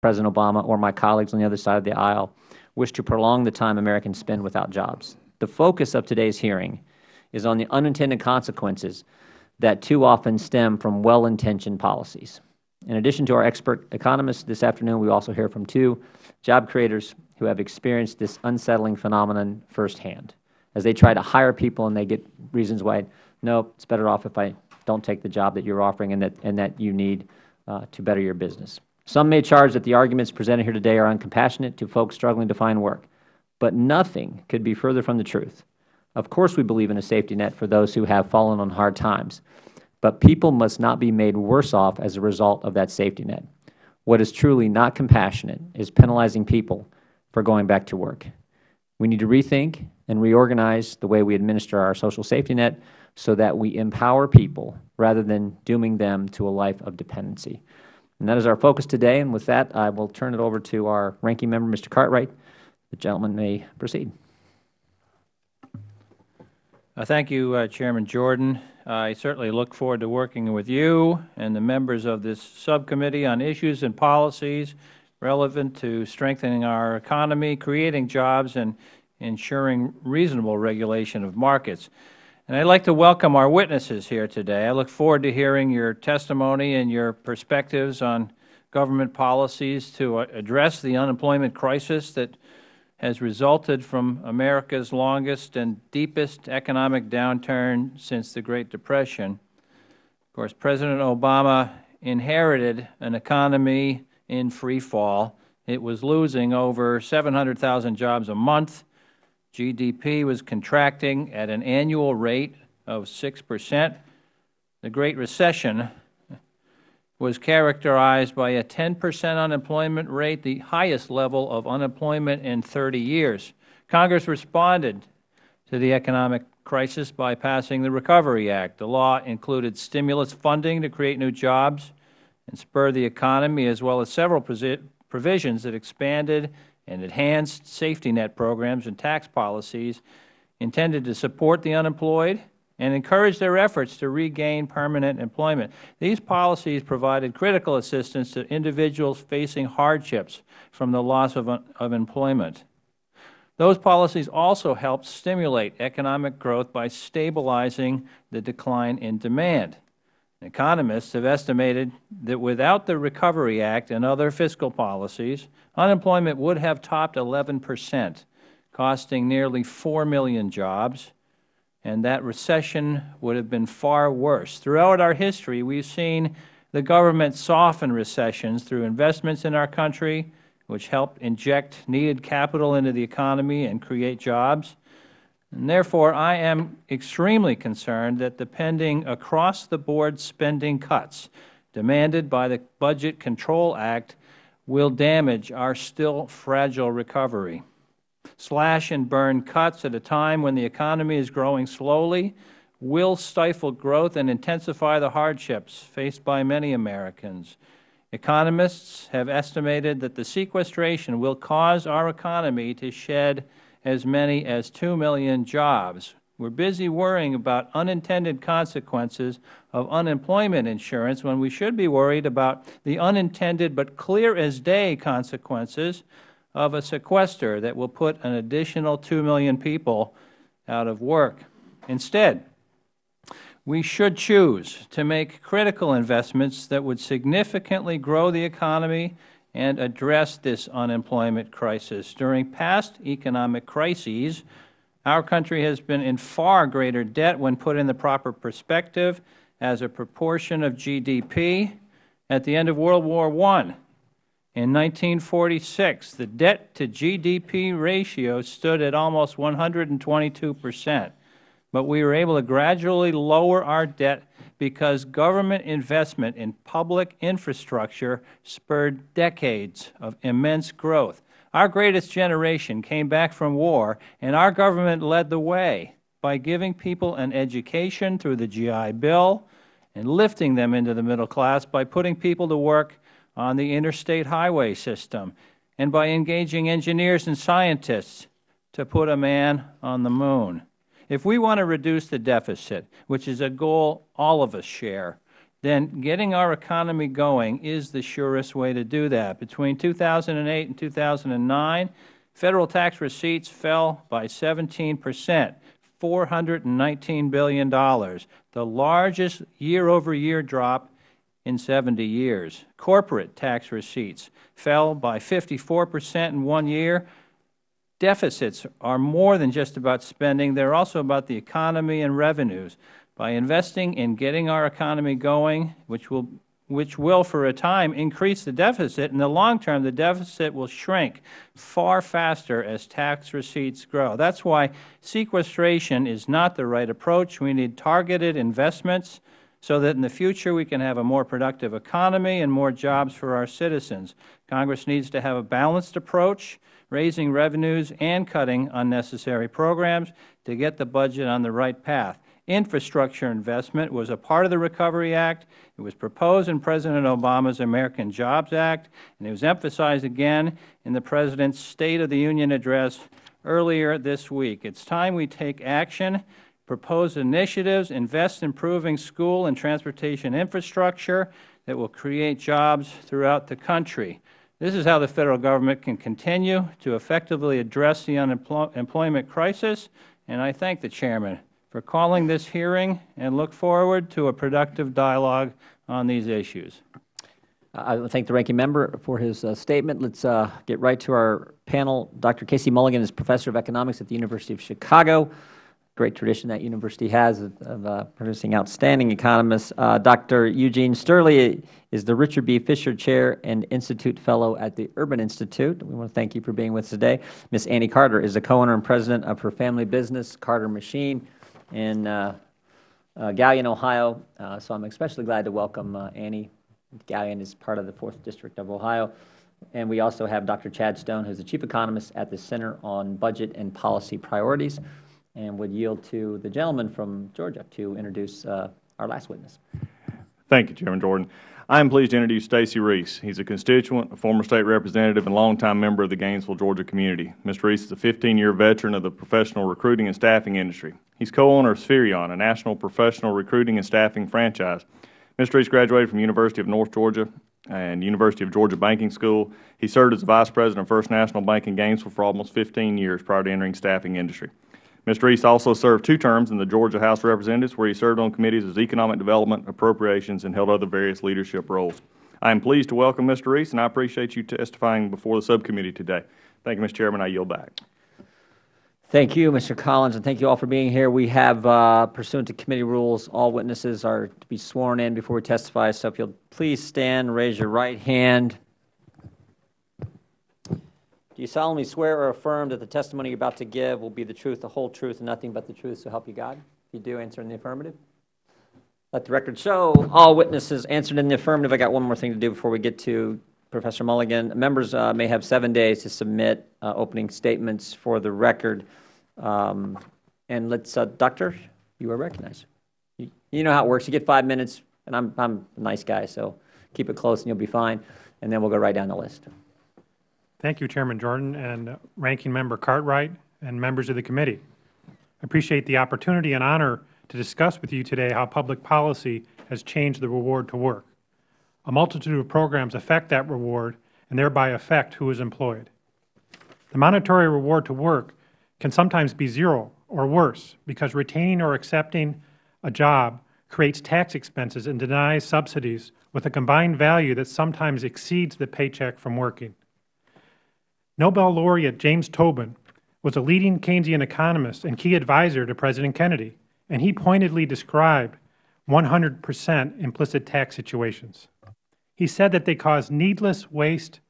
President Obama or my colleagues on the other side of the aisle wish to prolong the time Americans spend without jobs. The focus of today's hearing is on the unintended consequences that too often stem from well-intentioned policies. In addition to our expert economists this afternoon, we also hear from two job creators who have experienced this unsettling phenomenon firsthand as they try to hire people and they get reasons why, no, it's better off if I don't take the job that you're offering and that you need to better your business. Some may charge that the arguments presented here today are uncompassionate to folks struggling to find work, but nothing could be further from the truth. Of course we believe in a safety net for those who have fallen on hard times, but people must not be made worse off as a result of that safety net. What is truly not compassionate is penalizing people for going back to work. We need to rethink and reorganize the way we administer our social safety net so that we empower people rather than dooming them to a life of dependency. And that is our focus today. And with that, I will turn it over to our ranking member, Mr. Cartwright. The gentleman may proceed. Thank you, Chairman Jordan. I certainly look forward to working with you and the members of this subcommittee on issues and policies relevant to strengthening our economy, creating jobs, and ensuring reasonable regulation of markets. And I'd like to welcome our witnesses here today. I look forward to hearing your testimony and your perspectives on government policies to address the unemployment crisis that has resulted from America's longest and deepest economic downturn since the Great Depression. Of course, President Obama inherited an economy in free fall. It was losing over 700,000 jobs a month. GDP was contracting at an annual rate of 6%. The Great Recession was characterized by a 10% unemployment rate, the highest level of unemployment in 30 years. Congress responded to the economic crisis by passing the Recovery Act. The law included stimulus funding to create new jobs and spur the economy, as well as several provisions that expanded and enhanced safety net programs and tax policies intended to support the unemployed and encourage their efforts to regain permanent employment. These policies provided critical assistance to individuals facing hardships from the loss of employment. Those policies also helped stimulate economic growth by stabilizing the decline in demand. Economists have estimated that without the Recovery Act and other fiscal policies, unemployment would have topped 11%, costing nearly 4 million jobs, and that recession would have been far worse. Throughout our history, we've seen the government soften recessions through investments in our country, which helped inject needed capital into the economy and create jobs. And therefore, I am extremely concerned that the pending across-the-board spending cuts demanded by the Budget Control Act will damage our still fragile recovery. Slash-and-burn cuts at a time when the economy is growing slowly will stifle growth and intensify the hardships faced by many Americans. Economists have estimated that the sequestration will cause our economy to shed as many as 2 million jobs. We're busy worrying about unintended consequences of unemployment insurance when we should be worried about the unintended but clear as day consequences of a sequester that will put an additional 2 million people out of work. Instead, we should choose to make critical investments that would significantly grow the economy and address this unemployment crisis. During past economic crises, our country has been in far greater debt when put in the proper perspective as a proportion of GDP. At the end of World War I, in 1946, the debt-to-GDP ratio stood at almost 122%, but we were able to gradually lower our debt because government investment in public infrastructure spurred decades of immense growth. Our greatest generation came back from war, and our government led the way by giving people an education through the GI Bill and lifting them into the middle class by putting people to work on the interstate highway system and by engaging engineers and scientists to put a man on the moon. If we want to reduce the deficit, which is a goal all of us share, then getting our economy going is the surest way to do that. Between 2008 and 2009, Federal tax receipts fell by 17%, $419 billion, the largest year-over-year drop in 70 years. Corporate tax receipts fell by 54% in 1 year. Deficits are more than just about spending. They're also about the economy and revenues. By investing in getting our economy going, which will for a time increase the deficit, in the long term the deficit will shrink far faster as tax receipts grow. That's why sequestration is not the right approach. We need targeted investments so that in the future we can have a more productive economy and more jobs for our citizens. Congress needs to have a balanced approach, raising revenues and cutting unnecessary programs to get the budget on the right path. Infrastructure investment was a part of the Recovery Act. It was proposed in President Obama's American Jobs Act, and it was emphasized again in the President's State of the Union address earlier this week. It's time we take action, propose initiatives, invest in improving school and transportation infrastructure that will create jobs throughout the country. This is how the Federal Government can continue to effectively address the unemployment crisis, and I thank the Chairman for calling this hearing and look forward to a productive dialogue on these issues. I thank the Ranking Member for his statement. Let's get right to our panel. Dr. Casey Mulligan is Professor of Economics at the University of Chicago. Great tradition that university has of producing outstanding economists. Dr. Eugene STEUERLE is the Richard B. Fisher Chair and Institute Fellow at the Urban Institute. We want to thank you for being with us today. Ms. Annie Carter is the co-owner and president of her family business, Carter Machine, in Galion, Ohio. So I'm especially glad to welcome Annie. Galion is part of the 4th District of Ohio. And we also have Dr. Chad Stone, who is the Chief Economist at the Center on Budget and Policy Priorities, and would yield to the gentleman from Georgia to introduce our last witness. Thank you, Chairman Jordan. I am pleased to introduce Stacey Reese. He's a constituent, a former state representative, and longtime member of the Gainesville, Georgia community. Mr. Reese is a 15-year veteran of the professional recruiting and staffing industry. He's co-owner of Spherion, a national professional recruiting and staffing franchise. Mr. Reese graduated from University of North Georgia and University of Georgia Banking School. He served as Vice President of First National Bank in Gainesville for almost 15 years prior to entering staffing industry. Mr. Reese also served 2 terms in the Georgia House of Representatives, where he served on committees as Economic Development, Appropriations, and held other various leadership roles. I am pleased to welcome Mr. Reese, and I appreciate you testifying before the subcommittee today. Thank you, Mr. Chairman. I yield back. Thank you, Mr. Collins, and thank you all for being here. We have, pursuant to committee rules, all witnesses are to be sworn in before we testify, so if you'll please stand, raise your right hand. Do you solemnly swear or affirm that the testimony you're about to give will be the truth, the whole truth, and nothing but the truth, so help you God? If you do, answer in the affirmative. Let the record show all witnesses answered in the affirmative. I got one more thing to do before we get to Professor Mulligan. Members may have 7 days to submit opening statements for the record. And let's, Doctor, you are recognized. You know how it works. You get 5 minutes, and I'm a nice guy, so keep it close and you'll be fine. And then we'll go right down the list. Thank you, Chairman Jordan and Ranking Member Cartwright and members of the committee. I appreciate the opportunity and honor to discuss with you today how public policy has changed the reward to work. A multitude of programs affect that reward and thereby affect who is employed. The monetary reward to work can sometimes be zero or worse because retaining or accepting a job creates tax expenses and denies subsidies with a combined value that sometimes exceeds the paycheck from working. Nobel laureate James Tobin was a leading Keynesian economist and key advisor to President Kennedy, and he pointedly described 100% implicit tax situations. He said that they cause needless waste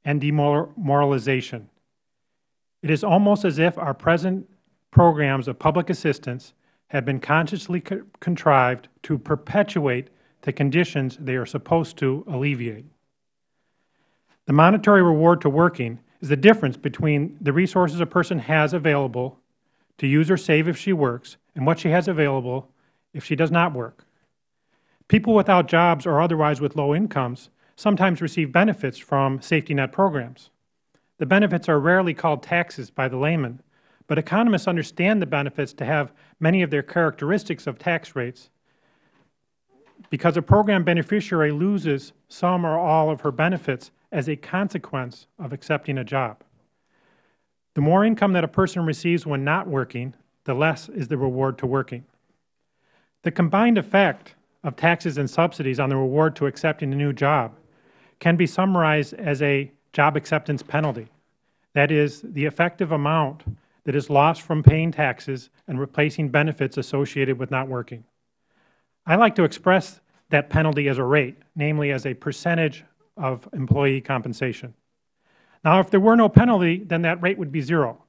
and demoralization. It is almost as if our present programs of public assistance have been consciously contrived to perpetuate the conditions they are supposed to alleviate. The monetary reward to working is the difference between the resources a person has available to use or save if she works and what she has available if she does not work. People without jobs or otherwise with low incomes sometimes receive benefits from safety net programs. The benefits are rarely called taxes by the layman, but economists understand the benefits to have many of their characteristics of tax rates. because a program beneficiary loses some or all of her benefits as a consequence of accepting a job. The more income that a person receives when not working, the less is the reward to working. The combined effect of taxes and subsidies on the reward to accepting a new job can be summarized as a job acceptance penalty. That is, the effective amount that is lost from paying taxes and replacing benefits associated with not working. I like to express that penalty as a rate, namely as a percentage of employee compensation. Now, if there were no penalty, then that rate would be 0.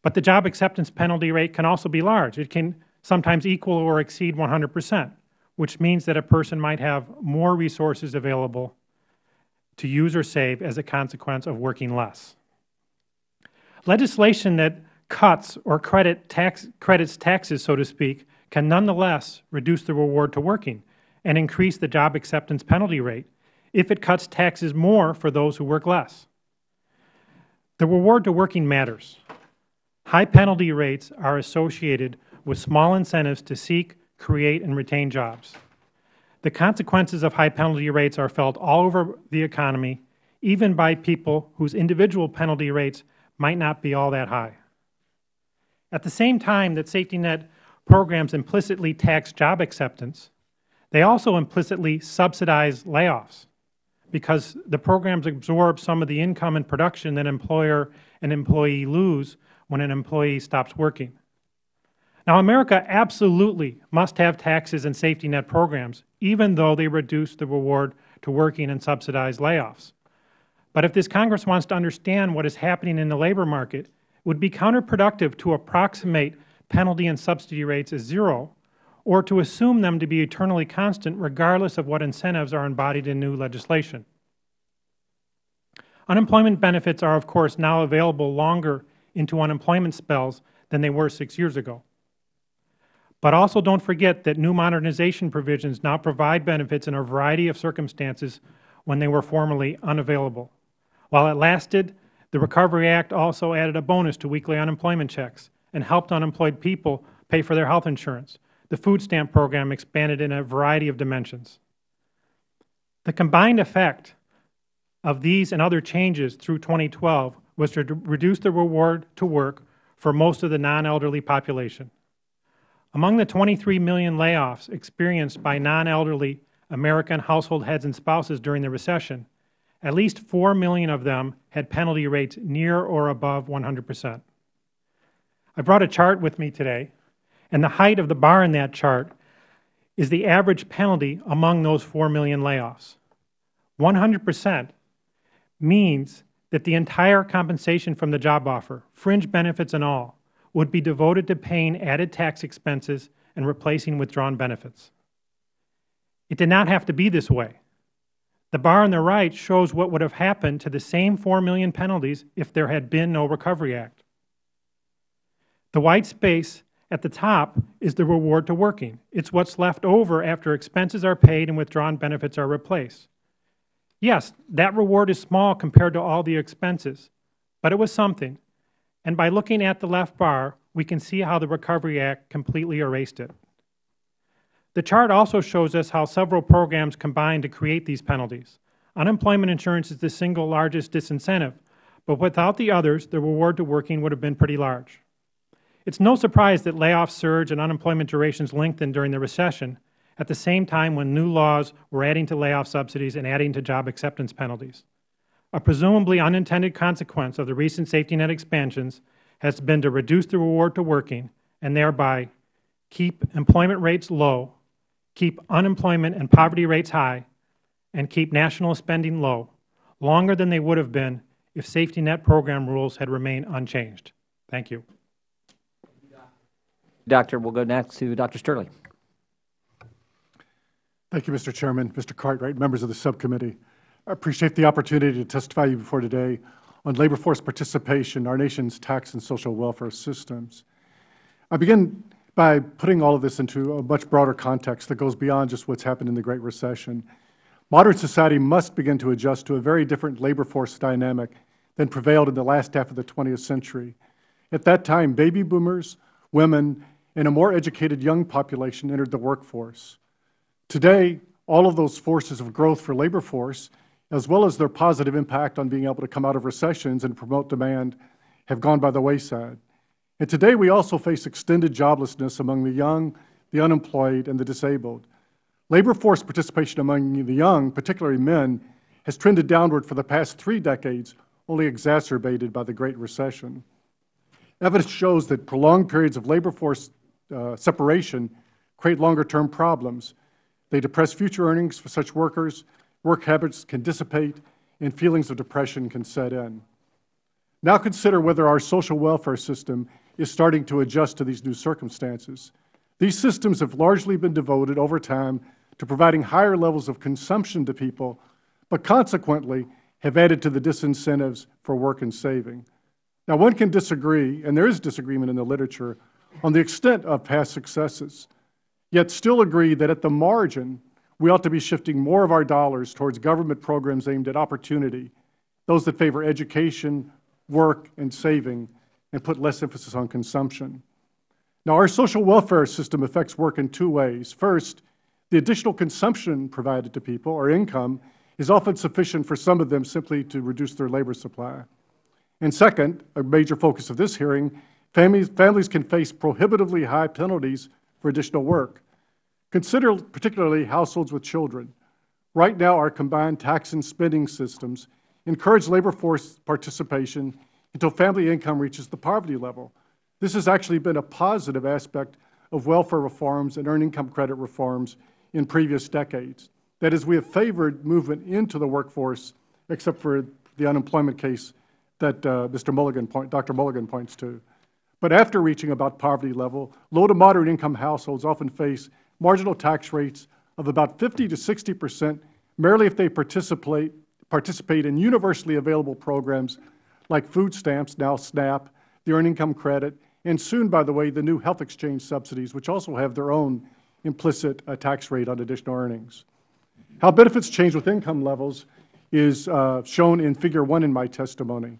But the job acceptance penalty rate can also be large. It can sometimes equal or exceed 100%, which means that a person might have more resources available to use or save as a consequence of working less. Legislation that cuts or credits taxes, so to speak, can nonetheless reduce the reward to working and increase the job acceptance penalty rate if it cuts taxes more for those who work less. The reward to working matters. High penalty rates are associated with small incentives to seek, create, and retain jobs. The consequences of high penalty rates are felt all over the economy, even by people whose individual penalty rates might not be all that high. At the same time that safety net programs implicitly tax job acceptance, they also implicitly subsidize layoffs because the programs absorb some of the income and production that employer and employee lose when an employee stops working. Now, America absolutely must have taxes and safety net programs, even though they reduce the reward to working and subsidize layoffs. But if this Congress wants to understand what is happening in the labor market, it would be counterproductive to approximate penalty and subsidy rates as 0 or to assume them to be eternally constant regardless of what incentives are embodied in new legislation. Unemployment benefits are, of course, now available longer into unemployment spells than they were 6 years ago. But also don't forget that new modernization provisions now provide benefits in a variety of circumstances when they were formerly unavailable. While it lasted, the Recovery Act also added a bonus to weekly unemployment checks and helped unemployed people pay for their health insurance. The food stamp program expanded in a variety of dimensions. The combined effect of these and other changes through 2012 was to reduce the reward to work for most of the non-elderly population. Among the 23 million layoffs experienced by non-elderly American household heads and spouses during the recession, at least 4 million of them had penalty rates near or above 100%. I brought a chart with me today, and the height of the bar in that chart is the average penalty among those 4 million layoffs. 100% means that the entire compensation from the job offer, fringe benefits and all, would be devoted to paying added tax expenses and replacing withdrawn benefits. It did not have to be this way. The bar on the right shows what would have happened to the same 4 million penalties if there had been no Recovery Act. The white space at the top is the reward to working. It's what's left over after expenses are paid and withdrawn benefits are replaced. Yes, that reward is small compared to all the expenses, but it was something. And by looking at the left bar, we can see how the Recovery Act completely erased it. The chart also shows us how several programs combine to create these penalties. Unemployment insurance is the single largest disincentive, but without the others, the reward to working would have been pretty large. It's no surprise that layoffs surged and unemployment durations lengthened during the recession, at the same time when new laws were adding to layoff subsidies and adding to job acceptance penalties. A presumably unintended consequence of the recent safety net expansions has been to reduce the reward to working and thereby keep employment rates low, keep unemployment and poverty rates high, and keep national spending low, longer than they would have been if safety net program rules had remained unchanged. Thank you. Doctor, we'll go next to Dr. STEUERLE. Thank you, Mr. Chairman, Mr. Cartwright, members of the subcommittee. I appreciate the opportunity to testify before today on labor force participation in our nation's tax and social welfare systems. I begin by putting all of this into a much broader context that goes beyond just what's happened in the Great Recession. Modern society must begin to adjust to a very different labor force dynamic than prevailed in the last half of the 20th century. At that time, baby boomers, women, and a more educated young population entered the workforce. Today, all of those forces of growth for labor force, as well as their positive impact on being able to come out of recessions and promote demand, have gone by the wayside. And today we also face extended joblessness among the young, the unemployed, and the disabled. Labor force participation among the young, particularly men, has trended downward for the past 3 decades, only exacerbated by the Great Recession. Evidence shows that prolonged periods of labor force separation create longer-term problems. They depress future earnings for such workers, work habits can dissipate, and feelings of depression can set in. Now consider whether our social welfare system is starting to adjust to these new circumstances. These systems have largely been devoted over time to providing higher levels of consumption to people, but consequently have added to the disincentives for work and saving. Now, one can disagree, and there is disagreement in the literature, on the extent of past successes, yet still agree that at the margin, we ought to be shifting more of our dollars towards government programs aimed at opportunity, those that favor education, work, and saving, and put less emphasis on consumption. Now, our social welfare system affects work in 2 ways. First, the additional consumption provided to people, or income, is often sufficient for some of them simply to reduce their labor supply. And second, a major focus of this hearing, families can face prohibitively high penalties for additional work. Consider particularly households with children. Right now, our combined tax and spending systems encourage labor force participation until family income reaches the poverty level. This has actually been a positive aspect of welfare reforms and earned income credit reforms in previous decades. That is, we have favored movement into the workforce, except for the unemployment case that Dr. Mulligan points to. But after reaching about poverty level, low to moderate income households often face marginal tax rates of about 50 to 60%, merely if they participate in universally available programs like food stamps, now SNAP, the earned income credit, and soon, by the way, the new health exchange subsidies, which also have their own implicit tax rate on additional earnings. How benefits change with income levels is shown in Figure 1 in my testimony.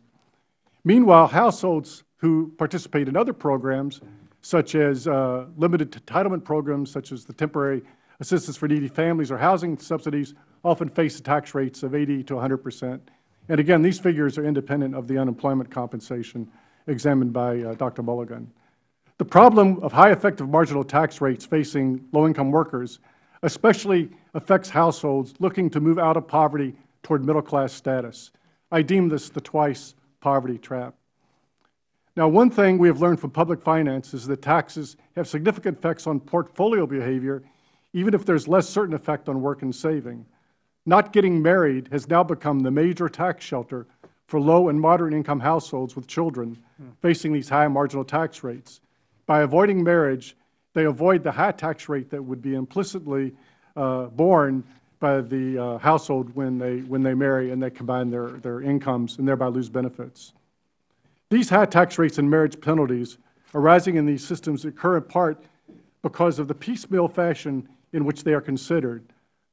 Meanwhile, households who participate in other programs, such as limited entitlement programs, such as the temporary assistance for needy families or housing subsidies, often face tax rates of 80 to 100%. And again, these figures are independent of the unemployment compensation examined by Dr. Mulligan. The problem of high effective marginal tax rates facing low-income workers especially affects households looking to move out of poverty toward middle-class status. I deem this the twice poverty trap. Now, one thing we have learned from public finance is that taxes have significant effects on portfolio behavior, even if there is less certain effect on work and saving. Not getting married has now become the major tax shelter for low and moderate income households with children facing these high marginal tax rates. By avoiding marriage, they avoid the high tax rate that would be implicitly borne by the household when they marry and they combine their incomes and thereby lose benefits. These high tax rates and marriage penalties arising in these systems occur in part because of the piecemeal fashion in which they are considered.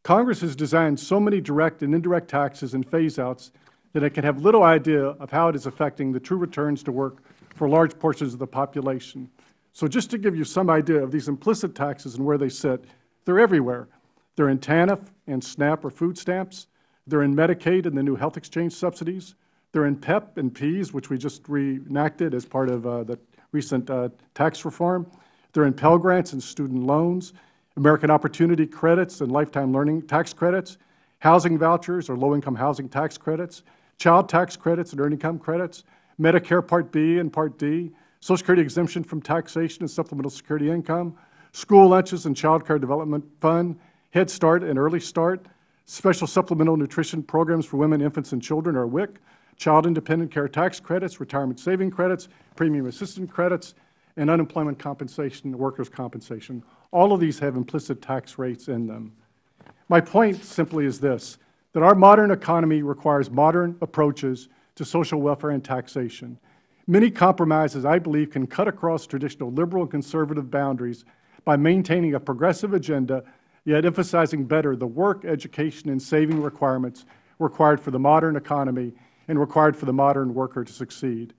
Congress has designed so many direct and indirect taxes and phase-outs that it can have little idea of how it is affecting the true returns to work for large portions of the population. So just to give you some idea of these implicit taxes and where they sit, they're everywhere. They're in TANF and SNAP or food stamps. They're in Medicaid and the new health exchange subsidies. They're in PEP and PEAS, which we just reenacted as part of the recent tax reform. They're in Pell Grants and student loans, American Opportunity Credits and Lifetime Learning Tax Credits, housing vouchers or low-income housing tax credits, child tax credits and earned income credits, Medicare Part B and Part D, Social Security exemption from taxation and supplemental security income, school lunches and Child Care Development Fund, Head Start and Early Start, special supplemental nutrition programs for women, infants, and children, or WIC, child independent care tax credits, retirement saving credits, premium assistance credits, and unemployment compensation, workers' compensation. All of these have implicit tax rates in them. My point simply is this, that our modern economy requires modern approaches to social welfare and taxation. Many compromises, I believe, can cut across traditional liberal and conservative boundaries by maintaining a progressive agenda, yet emphasizing better the work, education, and saving requirements required for the modern economy and required for the modern worker to succeed.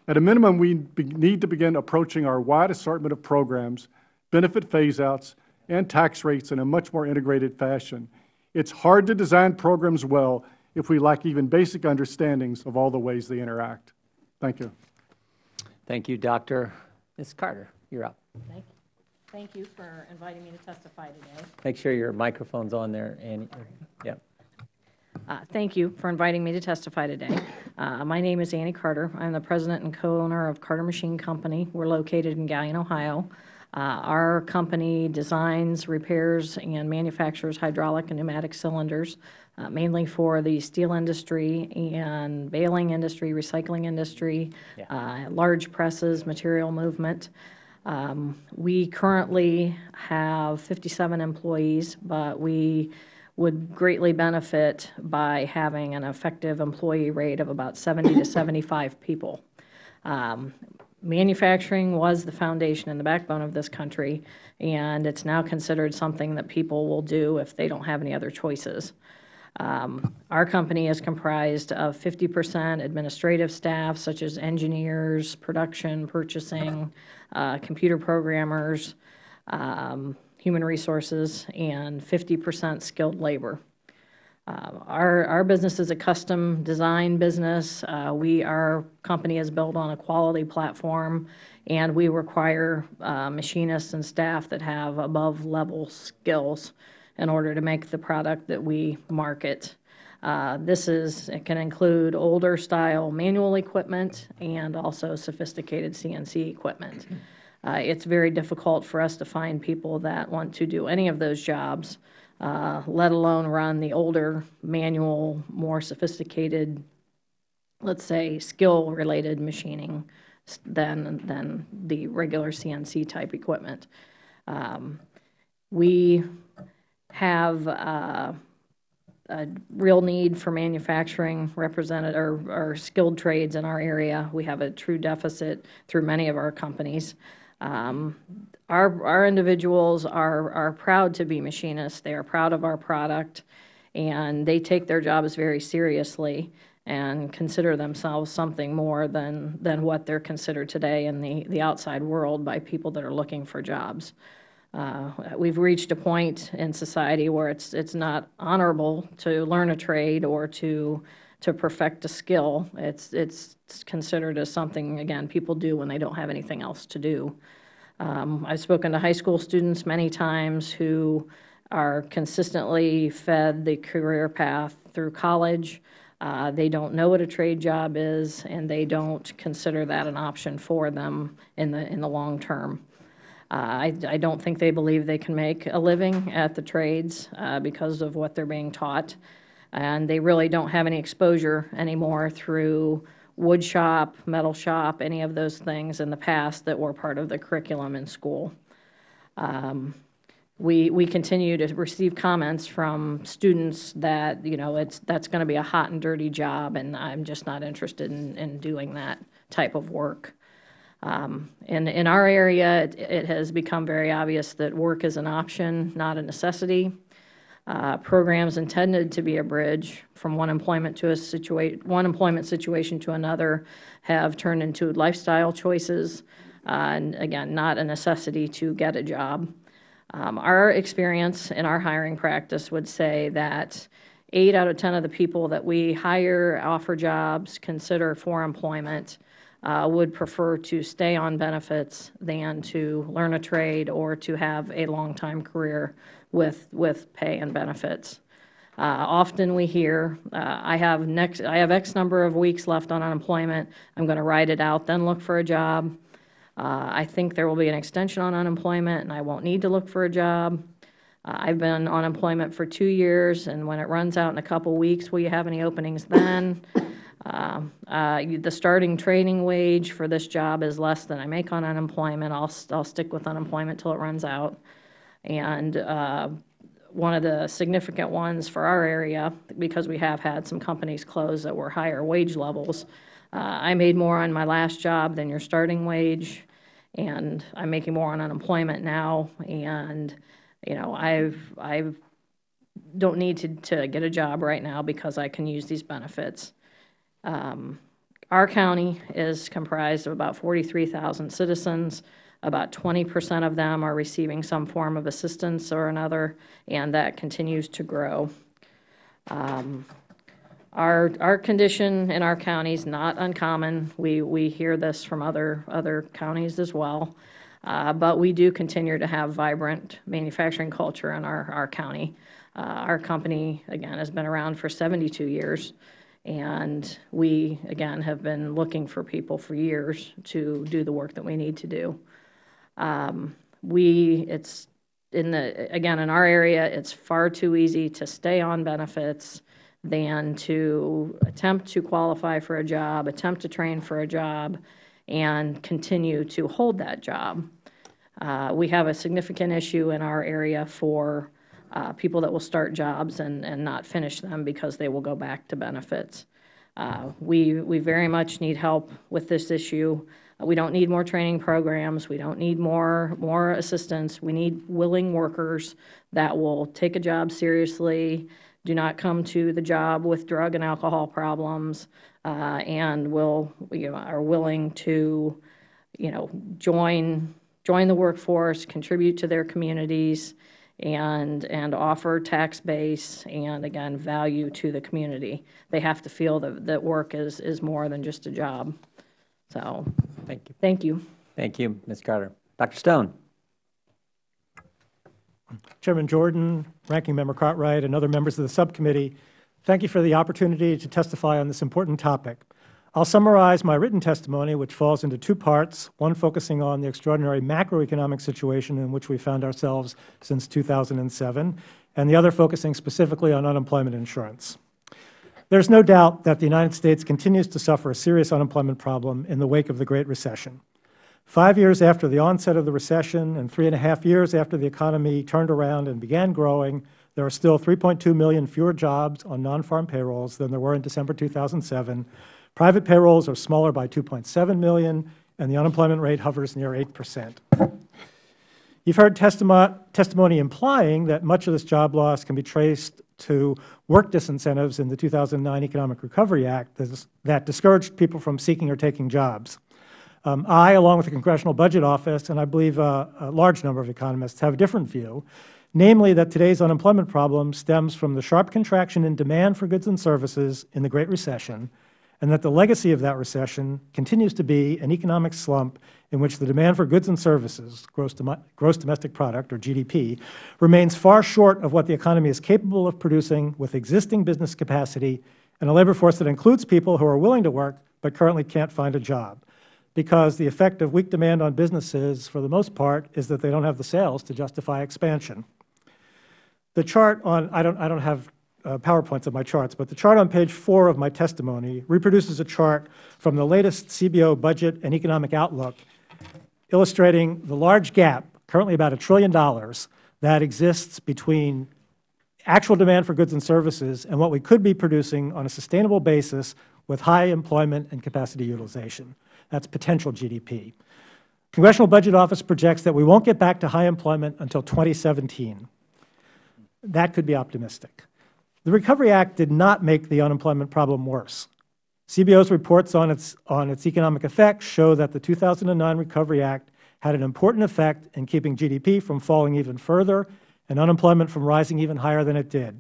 At a minimum, we need to begin approaching our wide assortment of programs, benefit phase-outs, and tax rates in a much more integrated fashion. It's hard to design programs well if we lack even basic understandings of all the ways they interact. Thank you. Thank you, Dr. Ms. Carter. You're up. Thank you for inviting me to testify today. Make sure your microphone's on there, Annie. Yeah. Thank you for inviting me to testify today. My name is Annie Carter. I'm the president and co-owner of Carter Machine Company. We're located in Galion, Ohio. Our company designs, repairs, and manufactures hydraulic and pneumatic cylinders, mainly for the steel industry and baling industry, recycling industry, large presses, material movement. We currently have 57 employees, but we would greatly benefit by having an effective employee rate of about 70 to 75 people. Manufacturing was the foundation and the backbone of this country, and it's now considered something that people will do if they don't have any other choices. Our company is comprised of 50% administrative staff, such as engineers, production, purchasing, computer programmers, human resources, and 50% skilled labor. Our business is a custom design business. Our company is built on a quality platform, and we require machinists and staff that have above-level skills in order to make the product that we market. It can include older style manual equipment and also sophisticated CNC equipment. It's very difficult for us to find people that want to do any of those jobs, let alone run the older manual, more sophisticated, let's say, skill-related machining than the regular CNC type equipment. We have a real need for manufacturing or skilled trades in our area. We have a true deficit through many of our companies. Our individuals are proud to be machinists. They are proud of our product, and they take their jobs very seriously and consider themselves something more than what they're considered today in the outside world by people that are looking for jobs. We've reached a point in society where it's not honorable to learn a trade or to perfect a skill. It's considered as something, again, people do when they don't have anything else to do. I've spoken to high school students many times who are consistently fed the career path through college. They don't know what a trade job is, and they don't consider that an option for them in the long term. I don't think they believe they can make a living at the trades because of what they're being taught, and they really don't have any exposure anymore through wood shop, metal shop, any of those things in the past that were part of the curriculum in school. We continue to receive comments from students that, that's going to be a hot and dirty job, and I'm just not interested in doing that type of work. In our area, it has become very obvious that work is an option, not a necessity. Programs intended to be a bridge from one employment situation to another have turned into lifestyle choices, and again, not a necessity to get a job. Our experience in our hiring practice would say that 8 out of 10 of the people that we hire, offer jobs, consider for employment, would prefer to stay on benefits than to learn a trade or to have a long-time career with pay and benefits. Often we hear, I have X number of weeks left on unemployment, I'm going to ride it out, then look for a job. I think there will be an extension on unemployment and I won't need to look for a job. I've been on unemployment for 2 years, and when it runs out in a couple weeks, will you have any openings then? The starting training wage for this job is less than I make on unemployment. I'll stick with unemployment till it runs out. And one of the significant ones for our area, because we have had some companies close that were higher wage levels, I made more on my last job than your starting wage, and I'm making more on unemployment now, and I don't need to get a job right now because I can use these benefits. Our county is comprised of about 43,000 citizens. About 20% of them are receiving some form of assistance or another, and that continues to grow. Our condition in our county is not uncommon. We hear this from other counties as well, but we do continue to have vibrant manufacturing culture in our county. Our company, again, has been around for 72 years, and we, again, have been looking for people for years to do the work that we need to do. It's in our area, it's far too easy to stay on benefits than to attempt to qualify for a job, attempt to train for a job, and continue to hold that job. We have a significant issue in our area for people that will start jobs and not finish them because they will go back to benefits. We very much need help with this issue. We don't need more training programs. We don't need more assistance. We need willing workers that will take a job seriously, do not come to the job with drug and alcohol problems, and are willing to, join the workforce, contribute to their communities, and offer tax base and, again, value to the community. They have to feel that work is more than just a job. So, thank you. Thank you. Thank you, Ms. Carter. Dr. Stone. Chairman Jordan, Ranking Member Cartwright, and other members of the subcommittee, thank you for the opportunity to testify on this important topic. I'll summarize my written testimony, which falls into two parts, one focusing on the extraordinary macroeconomic situation in which we found ourselves since 2007, and the other focusing specifically on unemployment insurance. There's no doubt that the United States continues to suffer a serious unemployment problem in the wake of the Great Recession. 5 years after the onset of the recession and 3.5 years after the economy turned around and began growing, there are still 3.2 million fewer jobs on non-farm payrolls than there were in December 2007. Private payrolls are smaller by 2.7 million, and the unemployment rate hovers near 8%. You've heard testimony implying that much of this job loss can be traced to work disincentives in the 2009 Economic Recovery Act that discouraged people from seeking or taking jobs. I, along with the Congressional Budget Office, and I believe a large number of economists, have a different view, namely that today's unemployment problem stems from the sharp contraction in demand for goods and services in the Great Recession, and that the legacy of that recession continues to be an economic slump in which the demand for goods and services, gross domestic product, or GDP, remains far short of what the economy is capable of producing with existing business capacity and a labor force that includes people who are willing to work but currently can't find a job, because the effect of weak demand on businesses, for the most part, is that they don't have the sales to justify expansion. The chart on, I don't have PowerPoints of my charts, but the chart on page 4 of my testimony reproduces a chart from the latest CBO Budget and Economic Outlook illustrating the large gap, currently about $1 trillion, that exists between actual demand for goods and services and what we could be producing on a sustainable basis with high employment and capacity utilization. That's potential GDP. Congressional Budget Office projects that we won't get back to high employment until 2017. That could be optimistic. The Recovery Act did not make the unemployment problem worse. CBO's reports on its economic effects show that the 2009 Recovery Act had an important effect in keeping GDP from falling even further and unemployment from rising even higher than it did.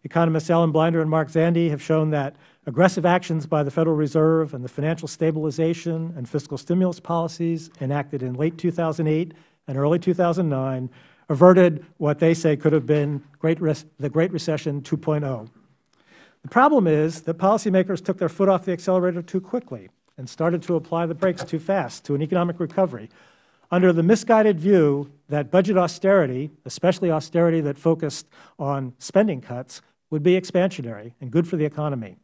Economists Alan Blinder and Mark Zandi have shown that aggressive actions by the Federal Reserve and the financial stabilization and fiscal stimulus policies enacted in late 2008 and early 2009 averted what they say could have been the Great Recession 2.0. The problem is that policymakers took their foot off the accelerator too quickly and started to apply the brakes too fast to an economic recovery under the misguided view that budget austerity, especially austerity that focused on spending cuts, would be expansionary and good for the economy.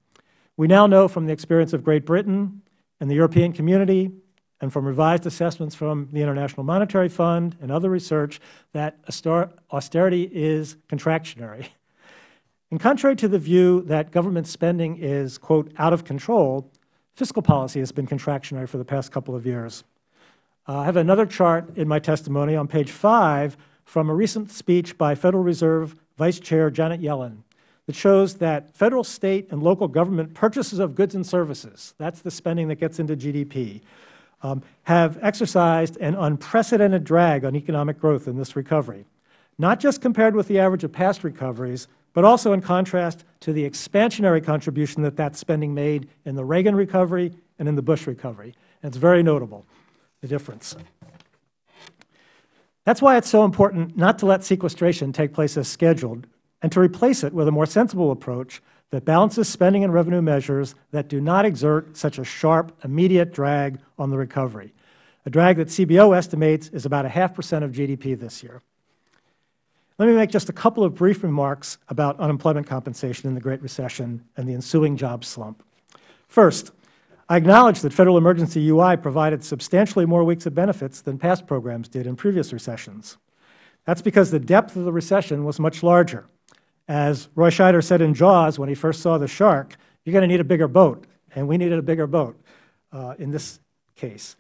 We now know from the experience of Great Britain and the European community and from revised assessments from the International Monetary Fund and other research that austerity is contractionary. And contrary to the view that government spending is, quote, out of control, fiscal policy has been contractionary for the past couple of years. I have another chart in my testimony on page 5 from a recent speech by Federal Reserve Vice Chair Janet Yellen that shows that federal, state, and local government purchases of goods and services, that's the spending that gets into GDP, have exercised an unprecedented drag on economic growth in this recovery, not just compared with the average of past recoveries, but also in contrast to the expansionary contribution that spending made in the Reagan recovery and in the Bush recovery. And it's very notable, the difference. That's why it's so important not to let sequestration take place as scheduled and to replace it with a more sensible approach that balances spending and revenue measures that do not exert such a sharp, immediate drag on the recovery, a drag that CBO estimates is about 0.5% of GDP this year. Let me make just a couple of brief remarks about unemployment compensation in the Great Recession and the ensuing job slump. First, I acknowledge that Federal Emergency UI provided substantially more weeks of benefits than past programs did in previous recessions. That's because the depth of the recession was much larger. As Roy Scheider said in Jaws when he first saw the shark, you're going to need a bigger boat, and we needed a bigger boat in this case.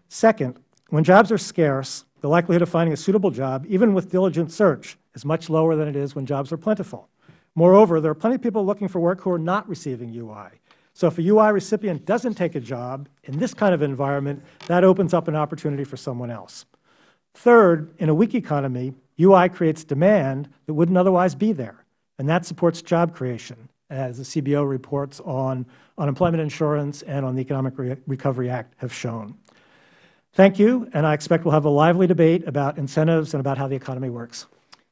Second, when jobs are scarce, the likelihood of finding a suitable job, even with diligent search, is much lower than it is when jobs are plentiful. Moreover, there are plenty of people looking for work who are not receiving UI. So if a UI recipient doesn't take a job in this kind of environment, that opens up an opportunity for someone else. Third, in a weak economy, UI creates demand that wouldn't otherwise be there, and that supports job creation, as the CBO reports on unemployment insurance and on the Economic Recovery Act have shown. Thank you, and I expect we'll have a lively debate about incentives and about how the economy works.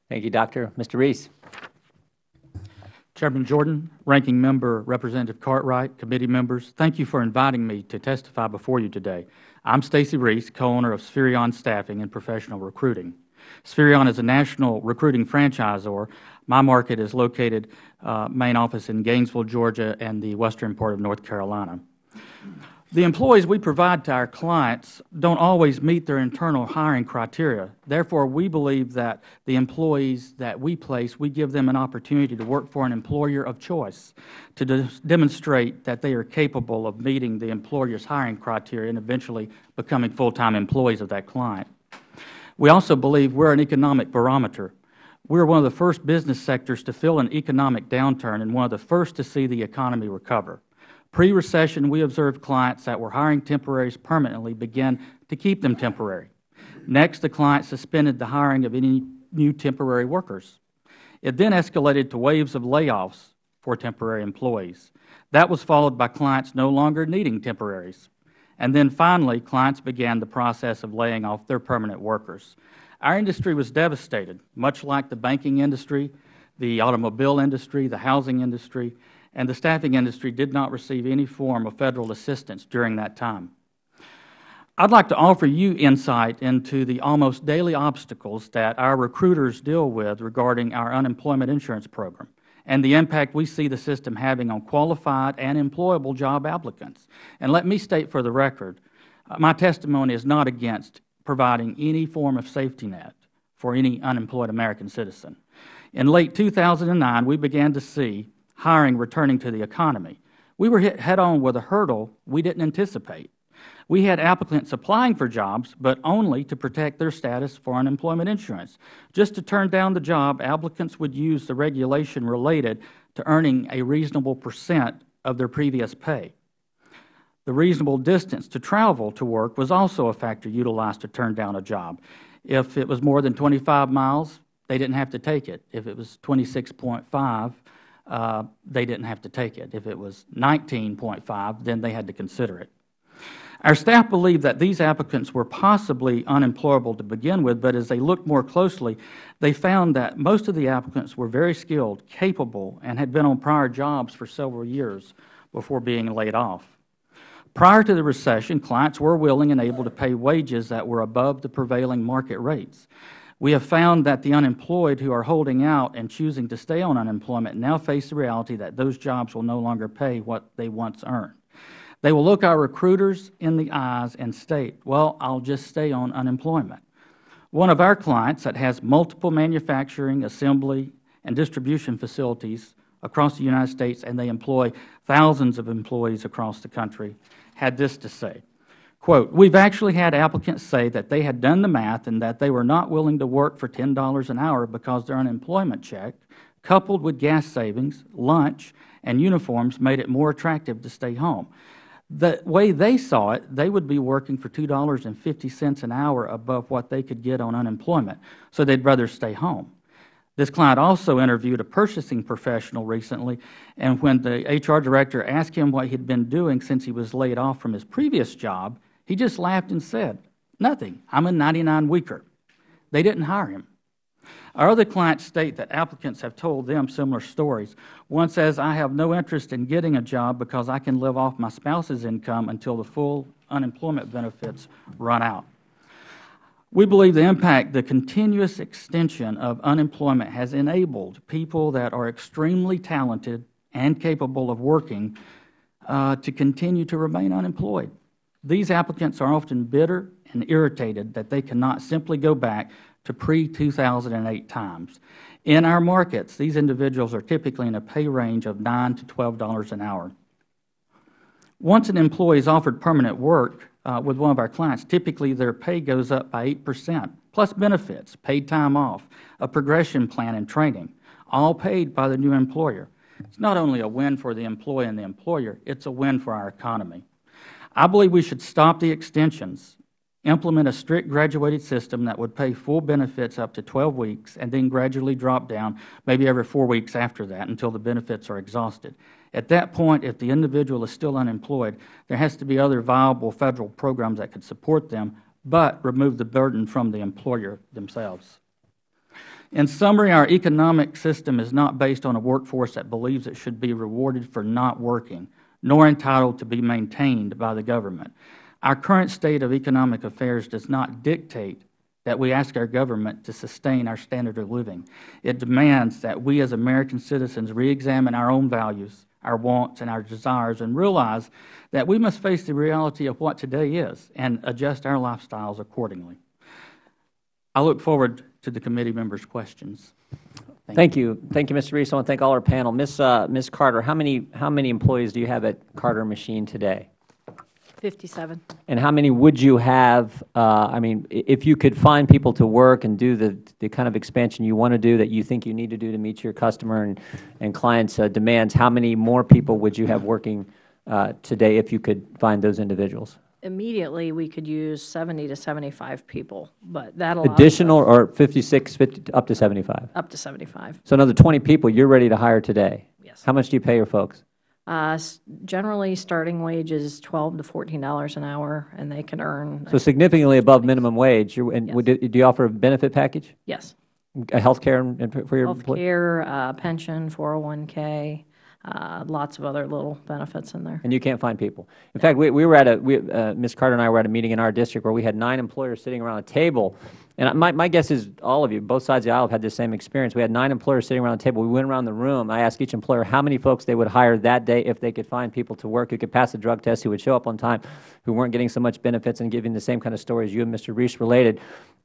Thank you, Doctor. Mr. Reece. Chairman Jordan, Ranking Member Representative Cartwright, committee members, thank you for inviting me to testify before you today. I'm Stacy Reece, co-owner of Spherion Staffing and Professional Recruiting. Spherion is a national recruiting franchisor. My market is located, main office in Gainesville, Georgia, and the western part of North Carolina. The employees we provide to our clients don't always meet their internal hiring criteria. Therefore, we believe that the employees that we place, we give them an opportunity to work for an employer of choice to demonstrate that they are capable of meeting the employer's hiring criteria and eventually becoming full-time employees of that client. We also believe we're an economic barometer. We're one of the first business sectors to feel an economic downturn and one of the first to see the economy recover. Pre-recession, we observed clients that were hiring temporaries permanently begin to keep them temporary. Next, the client suspended the hiring of any new temporary workers. It then escalated to waves of layoffs for temporary employees. That was followed by clients no longer needing temporaries. And then finally, clients began the process of laying off their permanent workers. Our industry was devastated, much like the banking industry, the automobile industry, the housing industry, and the staffing industry did not receive any form of Federal assistance during that time. I'd like to offer you insight into the almost daily obstacles that our recruiters deal with regarding our unemployment insurance program and the impact we see the system having on qualified and employable job applicants. And let me state for the record, my testimony is not against providing any form of safety net for any unemployed American citizen. In late 2009, we began to see hiring returning to the economy. We were hit head-on with a hurdle we didn't anticipate. We had applicants applying for jobs, but only to protect their status for unemployment insurance. Just to turn down the job, applicants would use the regulation related to earning a reasonable percent of their previous pay. The reasonable distance to travel to work was also a factor utilized to turn down a job. If it was more than 25 miles, they didn't have to take it. If it was 26.5, they didn't have to take it. If it was 19.5, then they had to consider it. Our staff believed that these applicants were possibly unemployable to begin with, but as they looked more closely, they found that most of the applicants were very skilled, capable, and had been on prior jobs for several years before being laid off. Prior to the recession, clients were willing and able to pay wages that were above the prevailing market rates. We have found that the unemployed who are holding out and choosing to stay on unemployment now face the reality that those jobs will no longer pay what they once earned. They will look our recruiters in the eyes and state, well, I'll just stay on unemployment. One of our clients that has multiple manufacturing, assembly, and distribution facilities across the United States, and they employ thousands of employees across the country, had this to say, quote, we've actually had applicants say that they had done the math and that they were not willing to work for $10 an hour because their unemployment check, coupled with gas savings, lunch, and uniforms, made it more attractive to stay home. The way they saw it, they would be working for $2.50 an hour above what they could get on unemployment, so they'd rather stay home. This client also interviewed a purchasing professional recently, and when the HR director asked him what he'd been doing since he was laid off from his previous job, he just laughed and said, "Nothing. I'm a 99-weeker." They didn't hire him. Our other clients state that applicants have told them similar stories. One says, "I have no interest in getting a job because I can live off my spouse's income until the full unemployment benefits run out." We believe the impact the continuous extension of unemployment has enabled people that are extremely talented and capable of working to continue to remain unemployed. These applicants are often bitter and irritated that they cannot simply go back to pre-2008 times. In our markets, these individuals are typically in a pay range of $9 to $12 an hour. Once an employee is offered permanent work with one of our clients, typically their pay goes up by 8%, plus benefits, paid time off, a progression plan and training, all paid by the new employer. It's not only a win for the employee and the employer, it's a win for our economy. I believe we should stop the extensions, implement a strict graduated system that would pay full benefits up to 12 weeks and then gradually drop down maybe every 4 weeks after that until the benefits are exhausted. At that point, if the individual is still unemployed, there has to be other viable Federal programs that could support them, but remove the burden from the employer themselves. In summary, our economic system is not based on a workforce that believes it should be rewarded for not working, nor entitled to be maintained by the government. Our current state of economic affairs does not dictate that we ask our government to sustain our standard of living. It demands that we as American citizens reexamine our own values, our wants, and our desires, and realize that we must face the reality of what today is and adjust our lifestyles accordingly. I look forward to the committee members' questions. Thank you. Thank you, Mr. Reece. I want to thank all our panel. Ms. Carter, how many employees do you have at Carter Machine today? 57. And how many would you have, I mean, if you could find people to work and do the kind of expansion you want to do that you think you need to do to meet your customer and clients' demands, how many more people would you have working today if you could find those individuals? Immediately, we could use 70 to 75 people, but that allows additional or 56, 50, up to 75? Up to 75. So another 20 people you're ready to hire today? Yes. How much do you pay your folks? Generally, starting wage is $12 to $14 an hour, and they can earn. So significantly above minimum wage. And yes. Do you offer a benefit package? Yes. Health care for your health care, pension, 401k, lots of other little benefits in there. And you can't find people. In fact, we were at Ms. Carter and I were at a meeting in our district where we had 9 employers sitting around a table. And my guess is all of you, both sides of the aisle, have had the same experience. We had 9 employers sitting around the table. We went around the room. I asked each employer how many folks they would hire that day if they could find people to work who could pass the drug test, who would show up on time, who weren't getting so much benefits and giving the same kind of stories you and Mr. Reece related.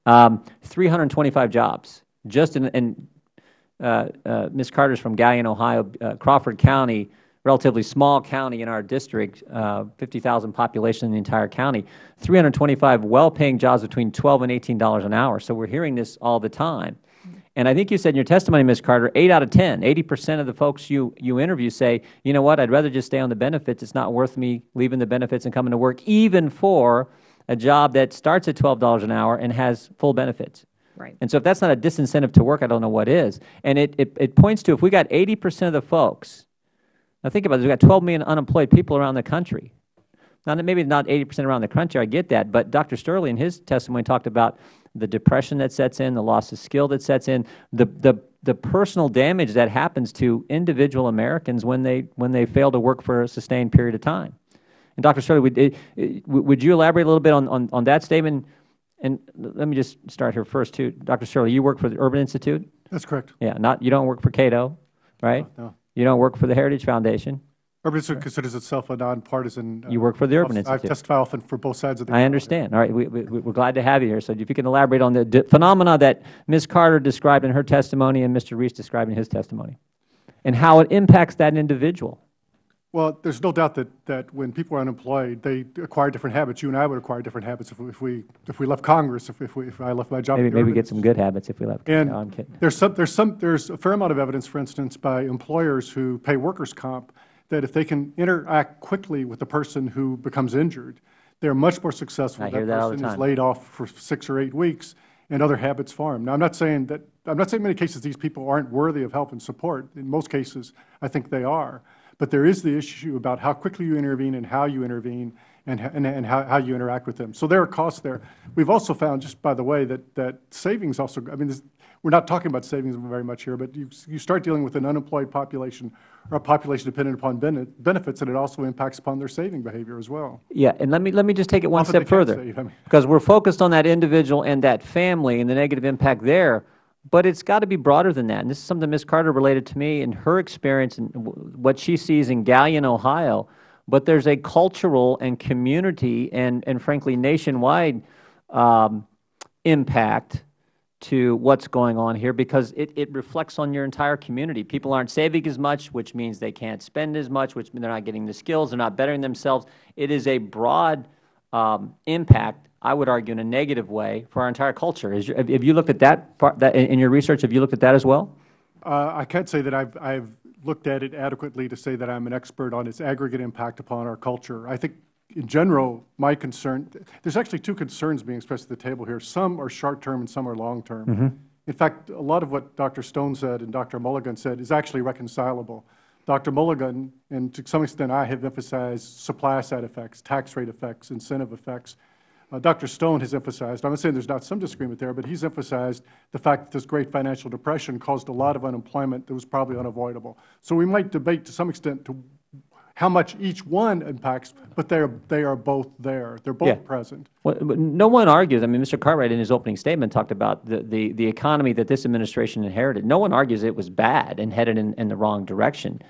325 jobs. Just in Ms. Carter's from Galion, Ohio, Crawford County, relatively small county in our district, 50,000 population in the entire county, 325 well-paying jobs between $12 and $18 an hour. So we're hearing this all the time. And I think you said in your testimony, Ms. Carter, 8 out of 10, 80% of the folks you interview say, you know what, I'd rather just stay on the benefits. It's not worth me leaving the benefits and coming to work, even for a job that starts at $12 an hour and has full benefits. Right. And so if that's not a disincentive to work, I don't know what is. And it points to, if we got 80% of the folks, now think about it, we've got 12 million unemployed people around the country. Now, maybe not 80% around the country, I get that, but Dr. STEUERLE in his testimony talked about the depression that sets in, the loss of skill that sets in, the personal damage that happens to individual Americans when they fail to work for a sustained period of time. And Dr. STEUERLE, would you elaborate a little bit on that statement? And let me just start here first, too. Dr. STEUERLE, you work for the Urban Institute? That's correct. Yeah, you don't work for Cato, right? No. You don't work for the Heritage Foundation? Urban Institute considers itself a nonpartisan. You work for the Urban Institute. I testify often for both sides of the. I understand. All right, we're glad to have you here. So if you can elaborate on the phenomena that Ms. Carter described in her testimony and Mr. Reece described in his testimony, and how it impacts that individual. Well, there's no doubt that when people are unemployed, they acquire different habits. You and I would acquire different habits if we left Congress, if I left my job. Maybe get some good habits if we left. And no, I'm kidding. There's a fair amount of evidence, for instance, by employers who pay workers' comp, that if they can interact quickly with the person who becomes injured, they're much more successful. I hear that all the person is time. laid off for 6 or 8 weeks and other habits form. Now, I'm not saying in many cases these people aren't worthy of help and support. In most cases, I think they are. But there is the issue about how quickly you intervene and how you intervene and how you interact with them. So there are costs there. We've also found, just by the way, that savings also, I mean, we're not talking about savings very much here, but you start dealing with an unemployed population or a population dependent upon benefits, and it also impacts upon their saving behavior as well. Yeah, and let me just take it one Often step they can't further, save, I mean. because we're focused on that individual and that family and the negative impact there, but it's got to be broader than that. And this is something Ms. Carter related to me in her experience and what she sees in Galion, Ohio. But there's a cultural and community and frankly nationwide impact to what's going on here, because it reflects on your entire community. People aren't saving as much, which means they can't spend as much, which means they're not getting the skills, they're not bettering themselves. It is a broad impact, I would argue, in a negative way for our entire culture. Have you looked at that in your research? Have you looked at that as well? I can't say that I've looked at it adequately to say that I'm an expert on its aggregate impact upon our culture. I think, in general, my concern, there's actually 2 concerns being expressed at the table here. Some are short-term and some are long-term. In fact, a lot of what Dr. Stone said and Dr. Mulligan said is actually reconcilable. Dr. Mulligan, and to some extent I have emphasized supply-side effects, tax rate effects, incentive effects. Dr. Stone has emphasized, I'm not saying there's not some disagreement there, but he's emphasized the fact that this great financial depression caused a lot of unemployment that was probably unavoidable. So we might debate to some extent to how much each one impacts, but they are both there. They're both present. Well, no one argues. I mean, Mr. Cartwright in his opening statement talked about the economy that this administration inherited. No one argues it was bad and headed in the wrong direction.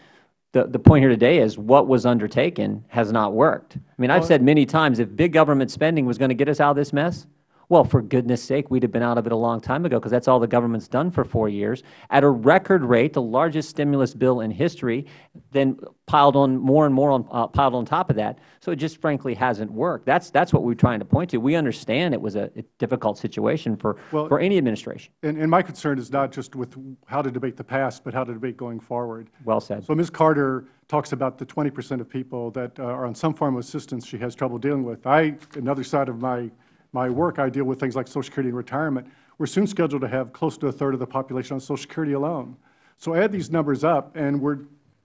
The point here today is what was undertaken has not worked. I mean, I've said many times, if big government spending was going to get us out of this mess, well, for goodness sake, we'd have been out of it a long time ago, because that's all the government's done for 4 years at a record rate, the largest stimulus bill in history, then piled on more and more piled on top of that. So it just frankly hasn't worked. That's what we're trying to point to. We understand it was a difficult situation for any administration. And my concern is not just with how to debate the past, but how to debate going forward. Well said. So Ms. Carter talks about the 20% of people that are on some form of assistance she has trouble dealing with. Another side of my work, I deal with things like Social Security and retirement. We're soon scheduled to have close to a third of the population on Social Security alone. So add these numbers up, and we're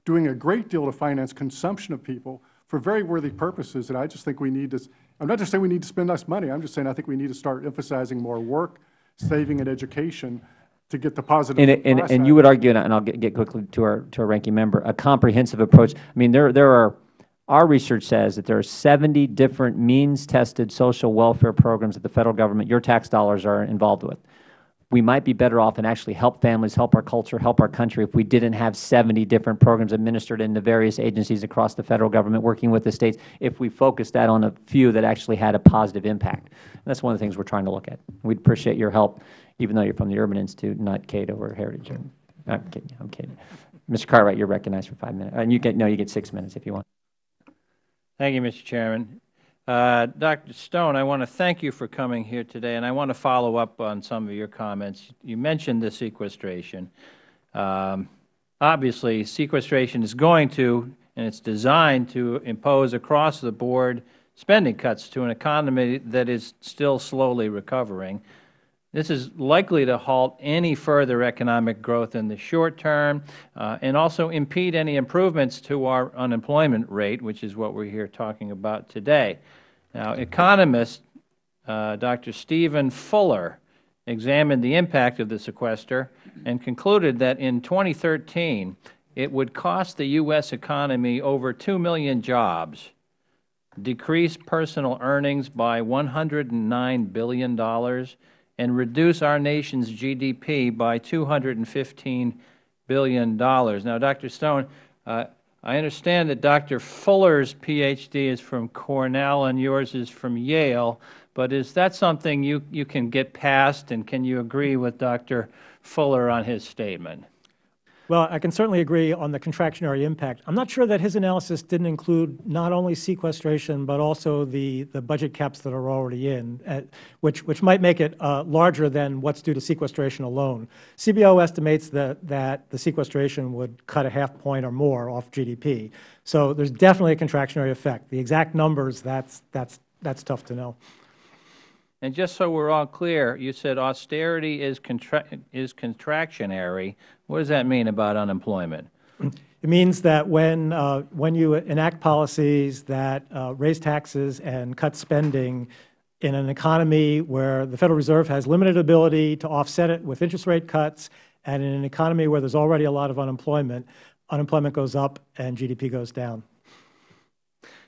doing a great deal to finance consumption of people for very worthy purposes. And I just think we need to, I'm not just saying we need to spend less money. I'm just saying I think we need to start emphasizing more work, saving, and education to get the positive. And you would argue, and I'll get quickly to our ranking member, a comprehensive approach. I mean, our research says that there are 70 different means-tested social welfare programs that the Federal Government, your tax dollars, are involved with. We might be better off and actually help families, help our culture, help our country if we didn't have 70 different programs administered in the various agencies across the Federal Government working with the States, if we focused that on a few that actually had a positive impact. And that's one of the things we're trying to look at. We'd appreciate your help, even though you're from the Urban Institute, not Cato or Heritage. I'm kidding. Mr. Cartwright, you're recognized for 5 minutes. And you get 6 minutes if you want. Thank you, Mr. Chairman. Dr. Stone, I want to thank you for coming here today, and I want to follow up on some of your comments. You mentioned the sequestration. Obviously, sequestration is going to, and it's designed to impose across-the-board spending cuts to an economy that is still slowly recovering. This is likely to halt any further economic growth in the short term and also impede any improvements to our unemployment rate, which is what we're here talking about today. Now, economist Dr. Stephen Fuller examined the impact of the sequester and concluded that in 2013, it would cost the U.S. economy over 2 million jobs, decrease personal earnings by $109 billion, and reduce our nation's GDP by $215 billion. Now, Dr. Stone, I understand that Dr. Fuller's Ph.D. is from Cornell and yours is from Yale, but is that something you can get past, and can you agree with Dr. Fuller on his statement? Well, I can certainly agree on the contractionary impact. I'm not sure that his analysis didn't include not only sequestration, but also the budget caps that are already in, which might make it larger than what's due to sequestration alone. CBO estimates that the sequestration would cut a half point or more off GDP. So there's definitely a contractionary effect. The exact numbers, that's tough to know. And just so we're all clear, you said austerity is contractionary. What does that mean about unemployment? It means that when you enact policies that raise taxes and cut spending in an economy where the Federal Reserve has limited ability to offset it with interest rate cuts, and in an economy where there's already a lot of unemployment, unemployment goes up and GDP goes down.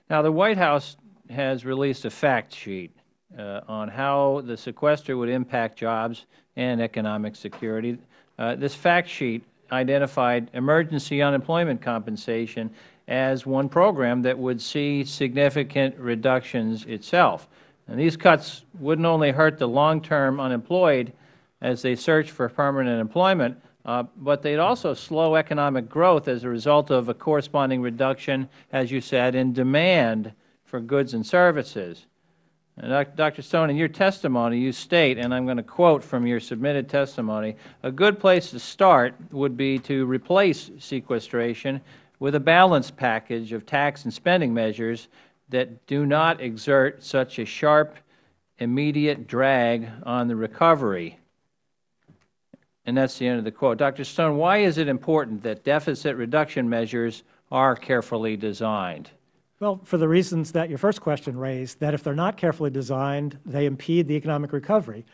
Now, the White House has released a fact sheet on how the sequester would impact jobs and economic security. This fact sheet identified emergency unemployment compensation as one program that would see significant reductions itself. And these cuts wouldn't only hurt the long-term unemployed as they search for permanent employment, but they'd also slow economic growth as a result of a corresponding reduction, as you said, in demand for goods and services. And Dr. Stone, in your testimony, you state, and I'm going to quote from your submitted testimony, a good place to start would be to replace sequestration with a balanced package of tax and spending measures that do not exert such a sharp, immediate drag on the recovery. And that's the end of the quote. Dr. Stone, why is it important that deficit reduction measures are carefully designed? Well, for the reasons that your first question raised, that if they're not carefully designed, they impede the economic recovery.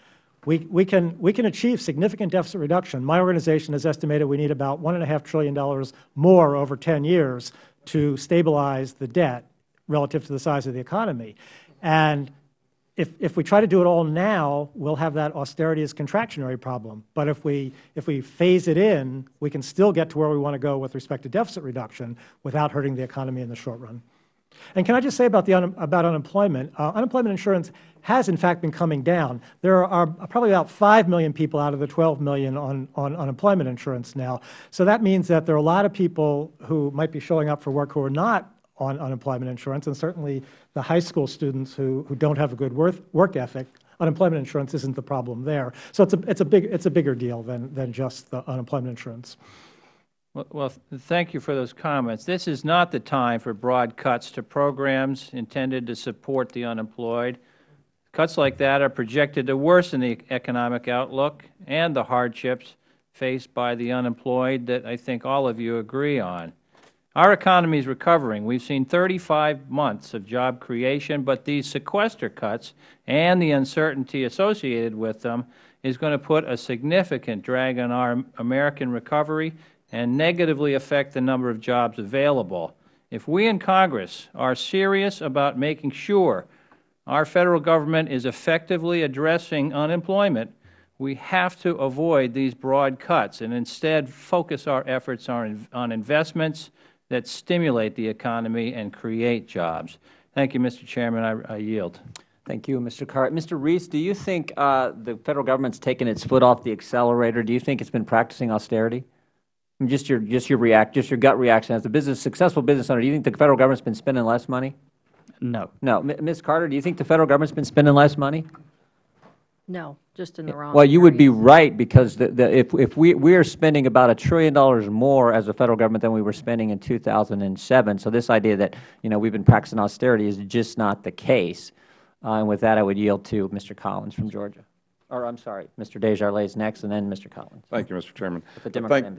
We can achieve significant deficit reduction. My organization has estimated we need about $1.5 trillion more over 10 years to stabilize the debt relative to the size of the economy. And if we try to do it all now, we'll have that austerity as contractionary problem. But if we phase it in, we can still get to where we want to go with respect to deficit reduction without hurting the economy in the short run. And can I just say about unemployment? Unemployment insurance has, in fact, been coming down. There are probably about 5 million people out of the 12 million on unemployment insurance now. So that means that there are a lot of people who might be showing up for work who are not on unemployment insurance, and certainly the high school students who don't have a good work ethic. Unemployment insurance isn't the problem there. So it's a bigger deal than just the unemployment insurance. Well, thank you for those comments. This is not the time for broad cuts to programs intended to support the unemployed. Cuts like that are projected to worsen the economic outlook and the hardships faced by the unemployed that I think all of you agree on. Our economy is recovering. We've seen 35 months of job creation, but these sequester cuts and the uncertainty associated with them is going to put a significant drag on our American recovery and negatively affect the number of jobs available. If we in Congress are serious about making sure our Federal Government is effectively addressing unemployment, we have to avoid these broad cuts and instead focus our efforts on investments that stimulate the economy and create jobs. Thank you, Mr. Chairman. I yield. Thank you, Mr. Carr. Mr. Reese, do you think the Federal Government's taken its foot off the accelerator? Do you think it's been practicing austerity? Just your gut reaction as a successful business owner. Do you think the Federal Government's been spending less money? No. No. Ms. Carter, do you think the Federal Government's been spending less money? No, just in the wrong Well, you would be areas. right, because if we are spending about $1 trillion more as a Federal Government than we were spending in 2007. So this idea that we've been practicing austerity is just not the case. And with that, I would yield to Mr. Collins from Georgia. Or I'm sorry, Mr. Desjardins next, and then Mr. Collins. Thank you, Mr. Chairman.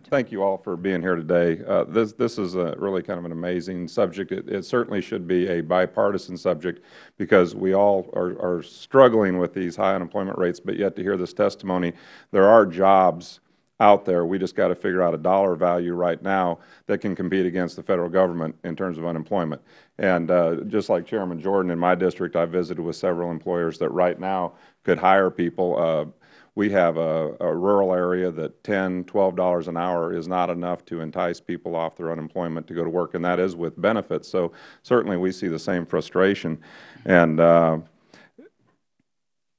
Thank you all for being here today. This is really kind of an amazing subject. It certainly should be a bipartisan subject, because we all are struggling with these high unemployment rates, but yet to hear this testimony, there are jobs out there. We just got to figure out a dollar value right now that can compete against the Federal Government in terms of unemployment. And just like Chairman Jordan, in my district, I visited with several employers that right now could hire people. We have a rural area that $10, $12 an hour is not enough to entice people off their unemployment to go to work, and that is with benefits. So certainly we see the same frustration. And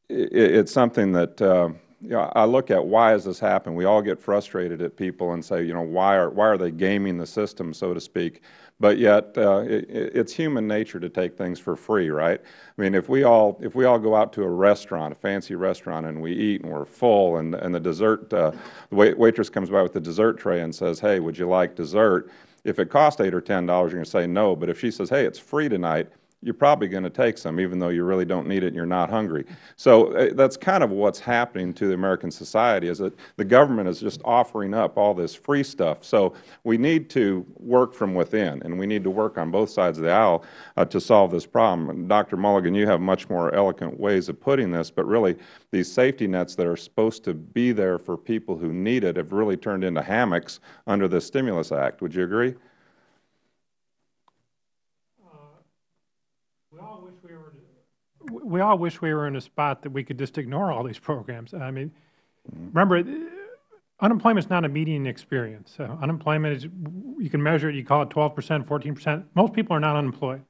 it's something that I look at why has this happened. We all get frustrated at people and say, why are they gaming the system, so to speak? But yet, it's human nature to take things for free, right? I mean, if we all go out to a restaurant, a fancy restaurant, and we eat and we're full, and the dessert, the waitress comes by with the dessert tray and says, "Hey, would you like dessert?" If it costs $8 or $10, you're going to say no. But if she says, "Hey, it's free tonight," you're probably going to take some, even though you really don't need it and you're not hungry. So that's kind of what's happening to the American society, is that the government is just offering up all this free stuff. So we need to work from within, and we need to work on both sides of the aisle to solve this problem. And Dr. Mulligan, you have much more eloquent ways of putting this, but really these safety nets that are supposed to be there for people who need it have really turned into hammocks under the Stimulus Act. Would you agree? We all wish we were in a spot that we could just ignore all these programs. I mean, remember, unemployment is not a median experience. Unemployment is, you can measure it, you call it 12%, 14%. Most people are not unemployed.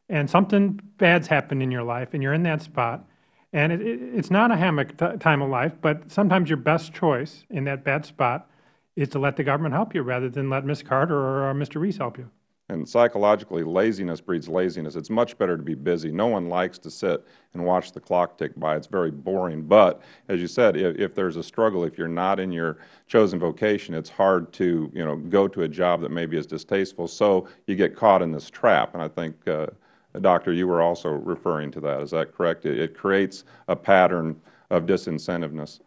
And something bad's happened in your life, and you're in that spot. And it's not a hammock time of life, but sometimes your best choice in that bad spot is to let the government help you rather than let Ms. Carter or Mr. Reese help you. And psychologically, laziness breeds laziness. It's much better to be busy. No one likes to sit and watch the clock tick by. It's very boring. But as you said, if there's a struggle, if you're not in your chosen vocation, it's hard to go to a job that maybe is distasteful. So you get caught in this trap. And I think, Doctor, you were also referring to that. Is that correct? It creates a pattern of disincentiveness.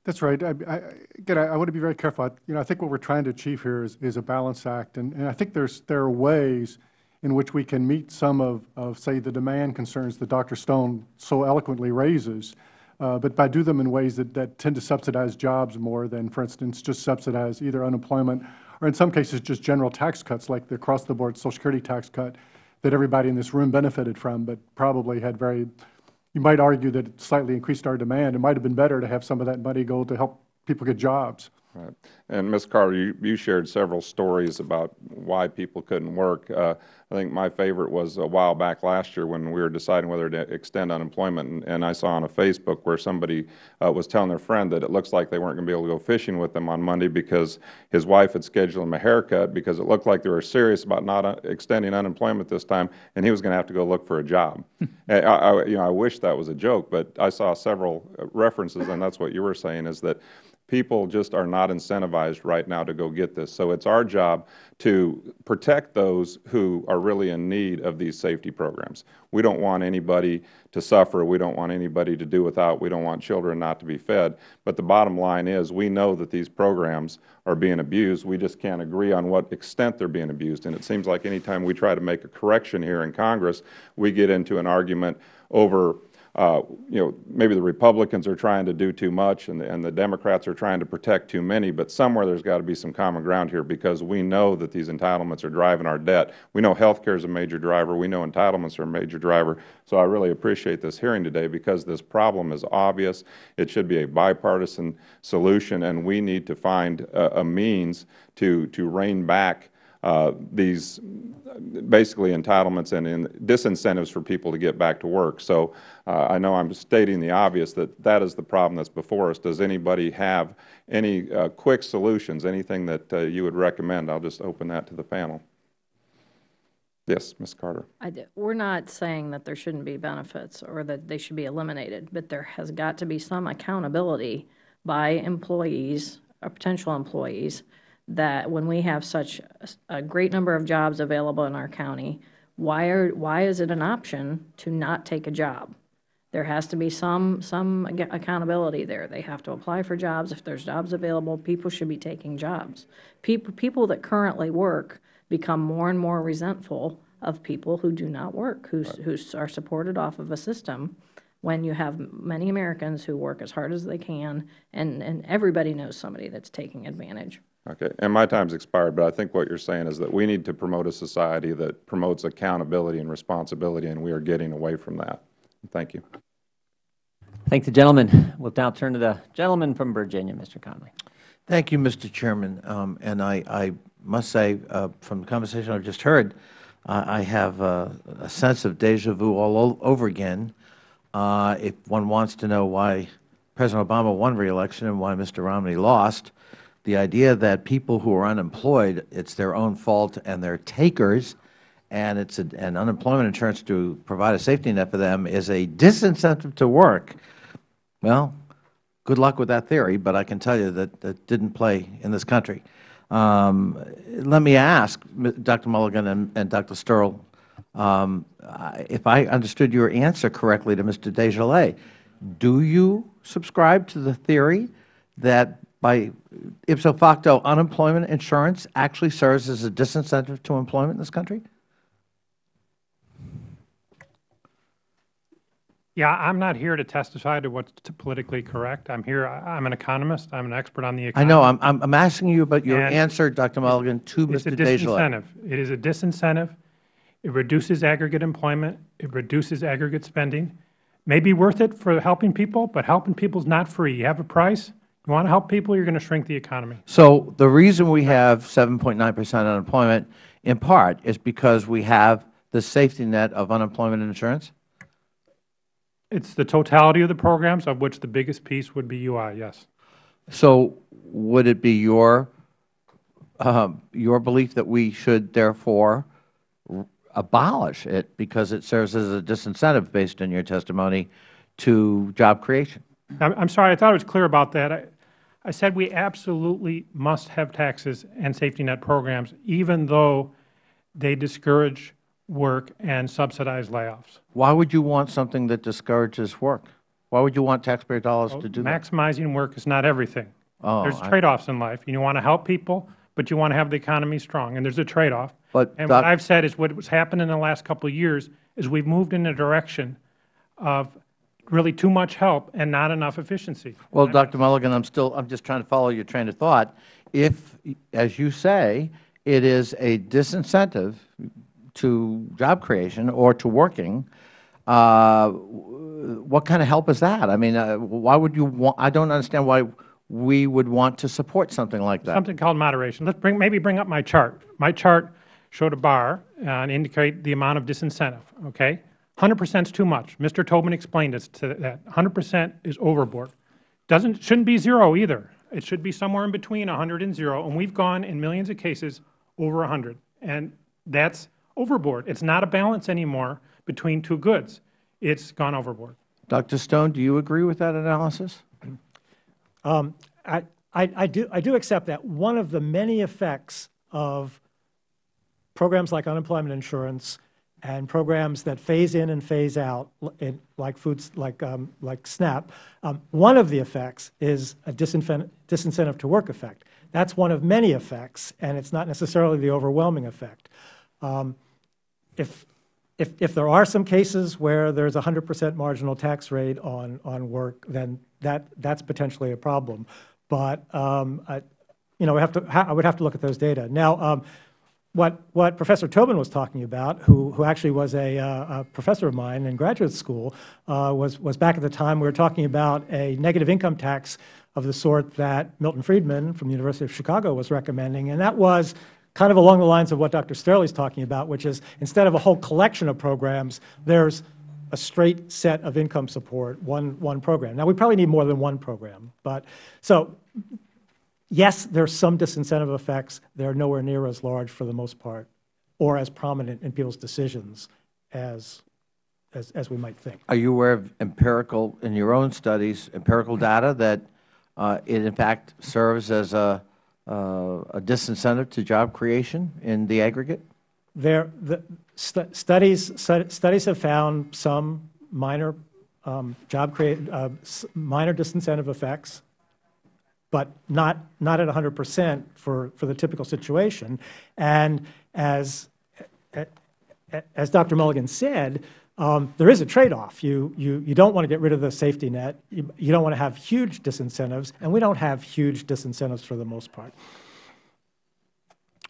That's right. Again, I want to be very careful. I think what we're trying to achieve here is a balance act, and I think there are ways in which we can meet some of say, the demand concerns that Dr. Stone so eloquently raises, but by do them in ways that tend to subsidize jobs more than, for instance, just subsidize either unemployment or in some cases just general tax cuts like the across-the-board Social Security tax cut that everybody in this room benefited from, but probably had very. You might argue that it slightly increased our demand. It might have been better to have some of that money go to help people get jobs. Right. And Ms. Carter, you shared several stories about why people couldn't work. I think my favorite was a while back last year when we were deciding whether to extend unemployment, and I saw on a Facebook where somebody was telling their friend that it looks like they weren't going to be able to go fishing with them on Monday because his wife had scheduled him a haircut because it looked like they were serious about not extending unemployment this time, and he was going to have to go look for a job. I wish that was a joke, but I saw several references, and that's what you were saying, is that people just are not incentivized right now to go get this. So it's our job to protect those who are really in need of these safety programs. We don't want anybody to suffer. We don't want anybody to do without. We don't want children not to be fed. But the bottom line is we know that these programs are being abused. We just can't agree on what extent they're being abused. And it seems like any time we try to make a correction here in Congress, we get into an argument over maybe the Republicans are trying to do too much and the Democrats are trying to protect too many, but somewhere there's got to be some common ground here because we know that these entitlements are driving our debt. We know health care is a major driver. We know entitlements are a major driver. So I really appreciate this hearing today because this problem is obvious. It should be a bipartisan solution, and we need to find a means to rein back these basically entitlements and disincentives for people to get back to work. So I know I'm stating the obvious that is the problem that's before us. Does anybody have any quick solutions, anything that you would recommend? I'll just open that to the panel. Yes, Ms. Carter. We're not saying that there shouldn't be benefits or that they should be eliminated, but there has got to be some accountability by employees or potential employees that when we have such a great number of jobs available in our county, why is it an option to not take a job? There has to be some accountability there. They have to apply for jobs. If there's jobs available, people should be taking jobs. People that currently work become more and more resentful of people who do not work, who are supported off of a system when you have many Americans who work as hard as they can, and everybody knows somebody that's taking advantage. Okay, and my time's expired, but I think what you're saying is that we need to promote a society that promotes accountability and responsibility, and we are getting away from that. Thank you. Thank the gentleman. We'll now turn to the gentleman from Virginia, Mr. Conley. Thank you, Mr. Chairman. And I must say, from the conversation I've just heard, I have a sense of deja vu all over again. If one wants to know why President Obama won re-election and why Mr. Romney lost, the idea that people who are unemployed, it's their own fault and they're takers, and it's an unemployment insurance to provide a safety net for them is a disincentive to work. Well, good luck with that theory, but I can tell you that that didn't play in this country. Let me ask Dr. Mulligan and Dr. STEUERLE, if I understood your answer correctly to Mr. Desjardins, do you subscribe to the theory that by ipso facto unemployment insurance actually serves as a disincentive to employment in this country? Yeah, I'm not here to testify to what's politically correct. I'm an economist. I'm an expert on the economy. I know. I'm asking you about your answer, Dr. Mulligan, to Mr. Desjardins. It is a disincentive. It reduces aggregate employment. It reduces aggregate spending. May be worth it for helping people, but helping people is not free. You have a price. You want to help people, you're going to shrink the economy. So the reason we have 7.9% unemployment, in part, is because we have the safety net of unemployment insurance? It's the totality of the programs, of which the biggest piece would be UI, yes. So would it be your belief that we should, therefore, abolish it because it serves as a disincentive, based on your testimony, to job creation? I'm sorry. I thought I was clear about that. I said we absolutely must have taxes and safety net programs, even though they discourage work and subsidize layoffs. Why would you want something that discourages work? Why would you want taxpayer dollars to do that? Maximizing work is not everything. There's trade-offs in life. You want to help people, but you want to have the economy strong, and there's a trade-off. And what I've said is what's happened in the last couple of years is we've moved in a direction of really too much help and not enough efficiency. Well, Dr. Mulligan, I'm just trying to follow your train of thought. If, as you say, it is a disincentive to job creation or to working, what kind of help is that? I mean, why would you want? I don't understand why we would want to support something like that. Something called moderation. Let's maybe bring up my chart. My chart showed a bar and indicate the amount of disincentive. Okay, 100% is too much. Mr. Tobin explained us to that. 100% is overboard. Shouldn't be 0 either. It should be somewhere in between 100 and 0. And we've gone in millions of cases over 100, and that's overboard. It's not a balance anymore between two goods. It's gone overboard. Dr. Stone, do you agree with that analysis? I do accept that one of the many effects of programs like unemployment insurance and programs that phase in and phase out, like SNAP, one of the effects is a disincentive to work effect. That's one of many effects, and it's not necessarily the overwhelming effect. If there are some cases where there's a 100% marginal tax rate on work, then that's potentially a problem. But I would have to look at those data. Now, what Professor Tobin was talking about, who actually was a professor of mine in graduate school, was back at the time we were talking about a negative income tax of the sort that Milton Friedman from the University of Chicago was recommending, and that was kind of along the lines of what Dr. STEUERLE is talking about, which is instead of a whole collection of programs, there's a straight set of income support, one program. Now, we probably need more than one program. So, yes, there's some disincentive effects. They're nowhere near as large for the most part or as prominent in people's decisions as we might think. Are you aware of empirical, in your own studies, empirical data that it in fact serves as a disincentive to job creation in the aggregate? Studies have found some minor minor disincentive effects, but not at 100% for the typical situation. And as Dr. Mulligan said, there is a trade-off. You don't want to get rid of the safety net. You don't want to have huge disincentives, and we don't have huge disincentives for the most part.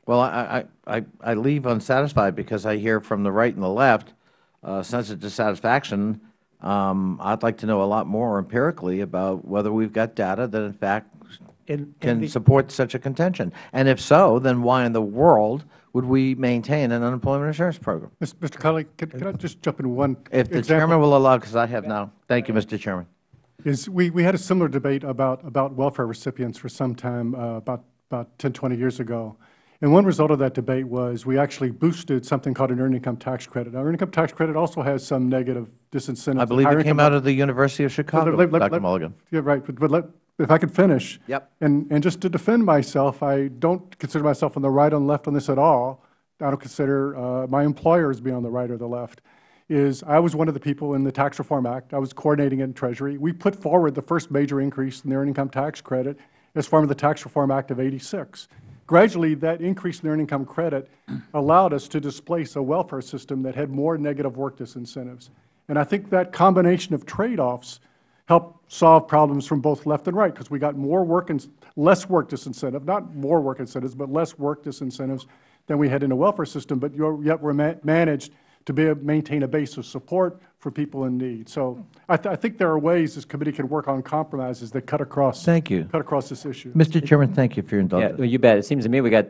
Well, I leave unsatisfied because I hear from the right and the left a sense of dissatisfaction. I'd like to know a lot more empirically about whether we've got data that in fact can support such a contention. And if so, then why in the world would we maintain an unemployment insurance program? Mr. Connolly, can I just jump in one If the Chairman will allow, because I have now. Thank you, Mr. Chairman. is we had a similar debate about welfare recipients for some time, about 10, 20 years ago. And one result of that debate was we actually boosted something called an earned income tax credit. Now, earned income tax credit also has some negative disincentives. I believe it came out of the University of Chicago, Dr. Mulligan. Yeah, right. But if I could finish. Yep. And just to defend myself, I don't consider myself on the right or left on this at all. I don't consider my employer as being on the right or the left. I was one of the people in the Tax Reform Act. I was coordinating it in Treasury. We put forward the first major increase in the earned income tax credit as part of the Tax Reform Act of '86. Gradually, that increase in the earned income credit allowed us to displace a welfare system that had more negative work disincentives. And I think that combination of trade-offs helped solve problems from both left and right, because we got more work and less work disincentive, not more work incentives, but less work disincentives than we had in the welfare system, but yet we managed to maintain a base of support for people in need. So I think there are ways this committee can work on compromises that cut across. Thank you. Cut across this issue. Mr. Chairman, thank you for your indulgence. Yeah, well, you bet. It seems to me we got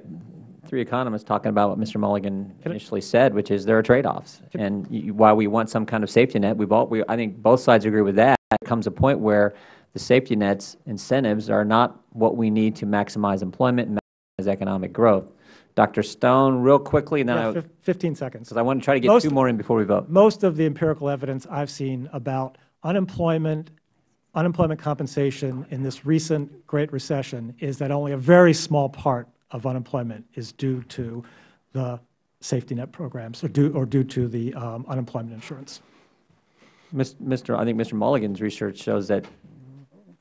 3 economists talking about what Mr. Mulligan initially said, which is there are trade-offs. And while we want some kind of safety net, I think both sides agree with that. There comes a point where the safety net's incentives are not what we need to maximize employment and maximize economic growth. Dr. Stone, real quickly, and then 15 seconds. Because I want to try to get 2 more in before we vote. Most of the empirical evidence I've seen about unemployment compensation in this recent Great Recession is that only a very small part of unemployment is due to the safety net programs or due to the unemployment insurance. I think Mr. Mulligan's research shows that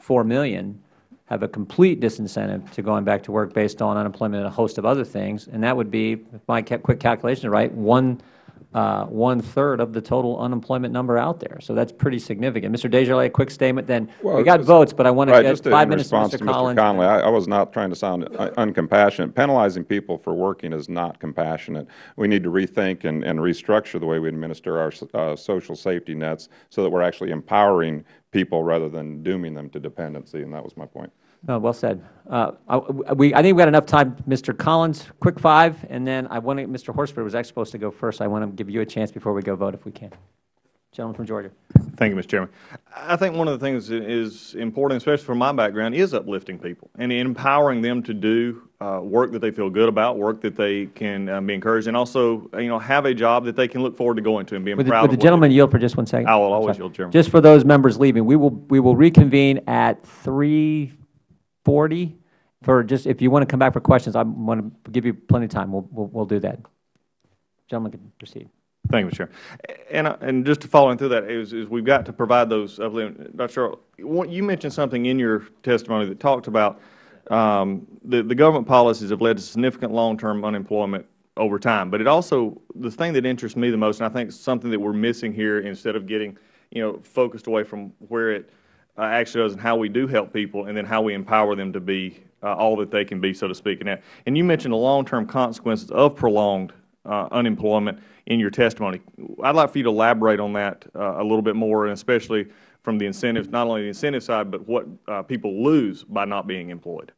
4 million have a complete disincentive to going back to work based on unemployment and a host of other things, and that would be, if my quick calculation is right, one-third of the total unemployment number out there. So that's pretty significant. Mr. Desjardins, a quick statement, then we got votes, but I want to get 5 minutes to Mr. Collins. Mr. Conley, I was not trying to sound uncompassionate. Penalizing people for working is not compassionate. We need to rethink and restructure the way we administer our social safety nets so that we're actually empowering people rather than dooming them to dependency, and that was my point. Oh, well said. I think we got enough time. Mr. Collins, quick 5, and then Mr. Horsford was actually supposed to go first. I want to give you a chance before we go vote if we can. Gentleman from Georgia. Thank you, Mr. Chairman. I think one of the things that is important, especially from my background, is uplifting people and empowering them to do work that they feel good about, work that they can be encouraged, and also have a job that they can look forward to going to and being proud of. Would the gentleman yield for just 1 second? I will always yield, Chairman. Just for those members leaving, we will reconvene at 3:40 for just if you want to come back for questions. I want to give you plenty of time. We'll do that. Gentleman can proceed. Thank you, Mr. Chairman. And just to follow in through that is we've got to provide those. Dr. Earl, you mentioned something in your testimony that talked about the government policies have led to significant long-term unemployment over time. But it also, the thing that interests me the most, and I think something that we're missing here instead of getting focused away from where it actually does and how we do help people and then how we empower them to be all that they can be, so to speak. And you mentioned the long-term consequences of prolonged unemployment in your testimony. I'd like for you to elaborate on that a little bit more, and especially from the incentives, not only the incentive side, but what people lose by not being employed.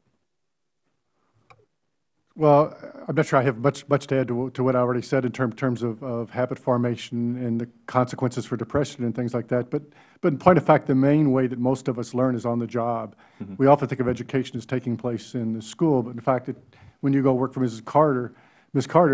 Well, I'm not sure I have much to add to what I already said in terms of habit formation and the consequences for depression and things like that. But in point of fact, the main way that most of us learn is on the job. Mm-hmm. We often think of education as taking place in the school, but in fact, when you go work for Ms. Carter,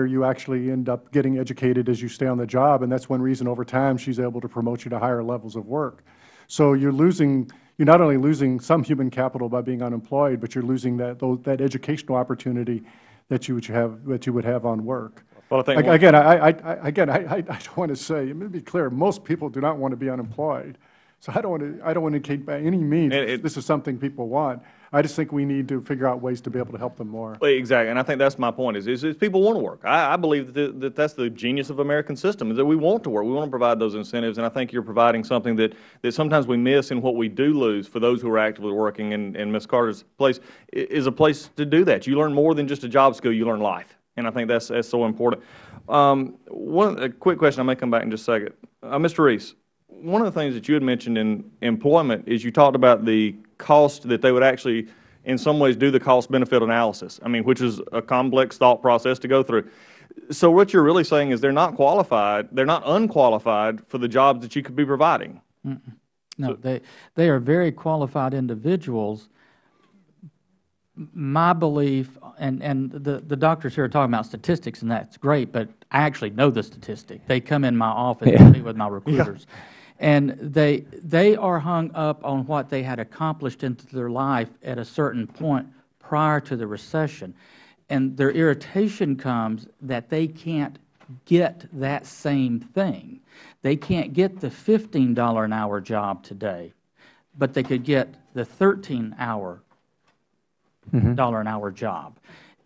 you actually end up getting educated as you stay on the job, and that's one reason over time she's able to promote you to higher levels of work. So you're not only losing some human capital by being unemployed, but you're losing that educational opportunity that you would have on work. Well, I think again, I don't want to say. Let me be clear. Most people do not want to be unemployed. So I don't want to indicate by any means this is something people want. I just think we need to figure out ways to be able to help them more. Exactly, and I think that's my point. Is people want to work. I believe that that's the genius of the American system, is that we want to work. We want to provide those incentives, and I think you're providing something that sometimes we miss in what we do lose for those who are actively working. And Ms. Carter's place is a place to do that. You learn more than just a job skill. You learn life, and I think that's so important. A quick question. I may come back in just a second. Mr. Reece, one of the things that you had mentioned in employment is you talked about the cost that they would actually, in some ways, do the cost-benefit analysis, which is a complex thought process to go through. So what you're really saying is they're not qualified, they're not unqualified for the jobs that you could be providing. No, they are very qualified individuals. My belief, and the doctors here are talking about statistics, and that's great, but I actually know the statistic. They come in my office and meet with my recruiters. And they are hung up on what they had accomplished into their life at a certain point prior to the recession. And their irritation comes that they can't get that same thing. They can't get the $15 an hour job today, but they could get the $13 an hour job.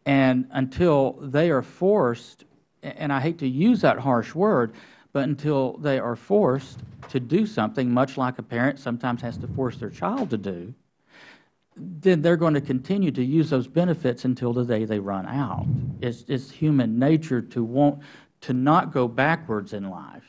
And until they are forced, and I hate to use that harsh word, but until they are forced to do something, much like a parent sometimes has to force their child to do, then they're going to continue to use those benefits until the day they run out. It's human nature to want to not go backwards in life.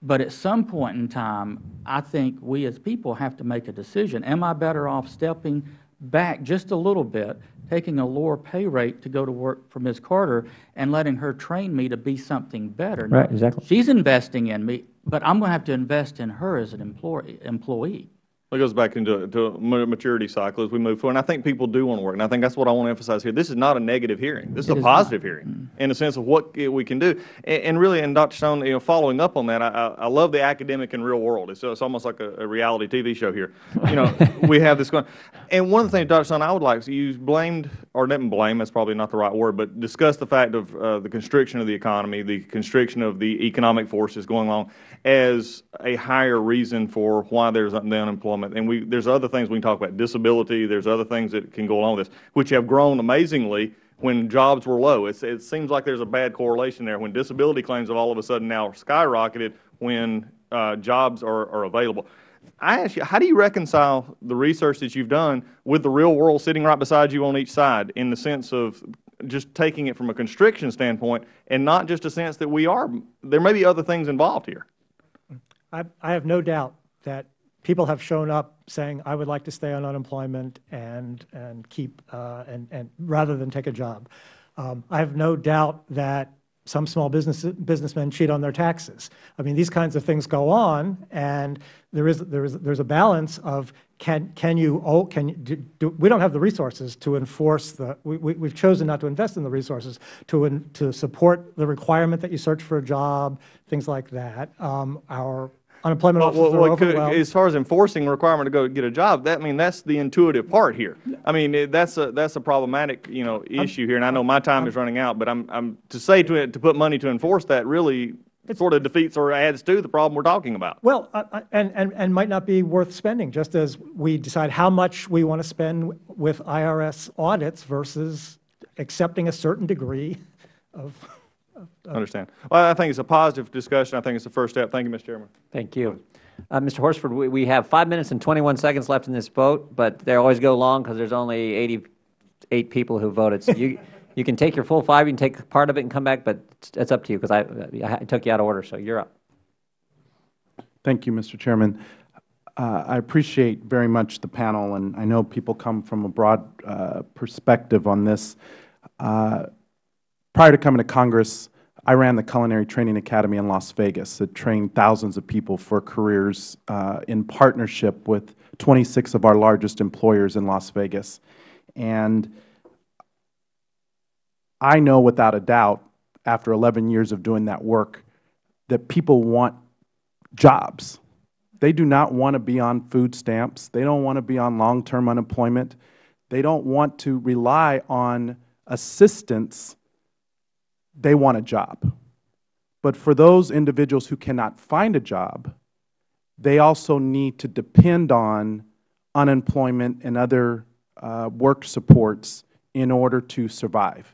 But at some point in time, I think we as people have to make a decision. Am I better off stepping back just a little bit, taking a lower pay rate to go to work for Ms. Carter and letting her train me to be something better? Right, exactly. She's investing in me, but I'm going to have to invest in her as an employee. It goes back into a maturity cycle as we move forward. And I think people do want to work. And I think that's what I want to emphasize here. This is not a negative hearing. This is a positive hearing in the sense of what we can do. And really, and Dr. Stone, following up on that, I love the academic and real world. It's almost like a reality TV show here. We have this going. And one of the things, Dr. Stone, I would like, so you blamed, or didn't blame, that's probably not the right word, but discuss the fact of the constriction of the economy, the constriction of the economic forces going on as a higher reason for why there's the unemployment. And there's other things we can talk about, disability, there's other things that can go along with this, which have grown amazingly when jobs were low. It seems like there's a bad correlation there when disability claims have all of a sudden now skyrocketed when jobs are available. I ask you, how do you reconcile the research that you've done with the real world sitting right beside you on each side in the sense of just taking it from a constriction standpoint and not just a sense that there may be other things involved here? I have no doubt that people have shown up saying, I would like to stay on unemployment and keep, and rather than take a job. I have no doubt that some small businessmen cheat on their taxes. I mean, these kinds of things go on, and there's a balance of we don't have the resources to enforce we've chosen not to invest in the resources to support the requirement that you search for a job, things like that. Our unemployment officers are overwhelmed. As far as enforcing the requirement to go get a job, that's the intuitive part here. I mean, that's a problematic issue here, and I know my time is running out. But to put money to enforce that really sort of defeats or adds to the problem we're talking about. Well, and might not be worth spending, just as we decide how much we want to spend with IRS audits versus accepting a certain degree of. I understand. Well, I think it's a positive discussion. I think it's the first step. Thank you, Mr. Chairman. Thank you. Mr. Horsford, we have 5 minutes and 21 seconds left in this vote, but they always go long because there's only 88 people who voted. So you can take your full 5, you can take part of it and come back, but it's up to you because I took you out of order, so you're up. Thank you, Mr. Chairman. I appreciate very much the panel, and I know people come from a broad perspective on this. Prior to coming to Congress, I ran the Culinary Training Academy in Las Vegas that trained thousands of people for careers in partnership with 26 of our largest employers in Las Vegas. And I know without a doubt, after 11 years of doing that work, that people want jobs. They do not want to be on food stamps. They don't want to be on long-term unemployment. They don't want to rely on assistance. They want a job. But for those individuals who cannot find a job, they also need to depend on unemployment and other work supports in order to survive.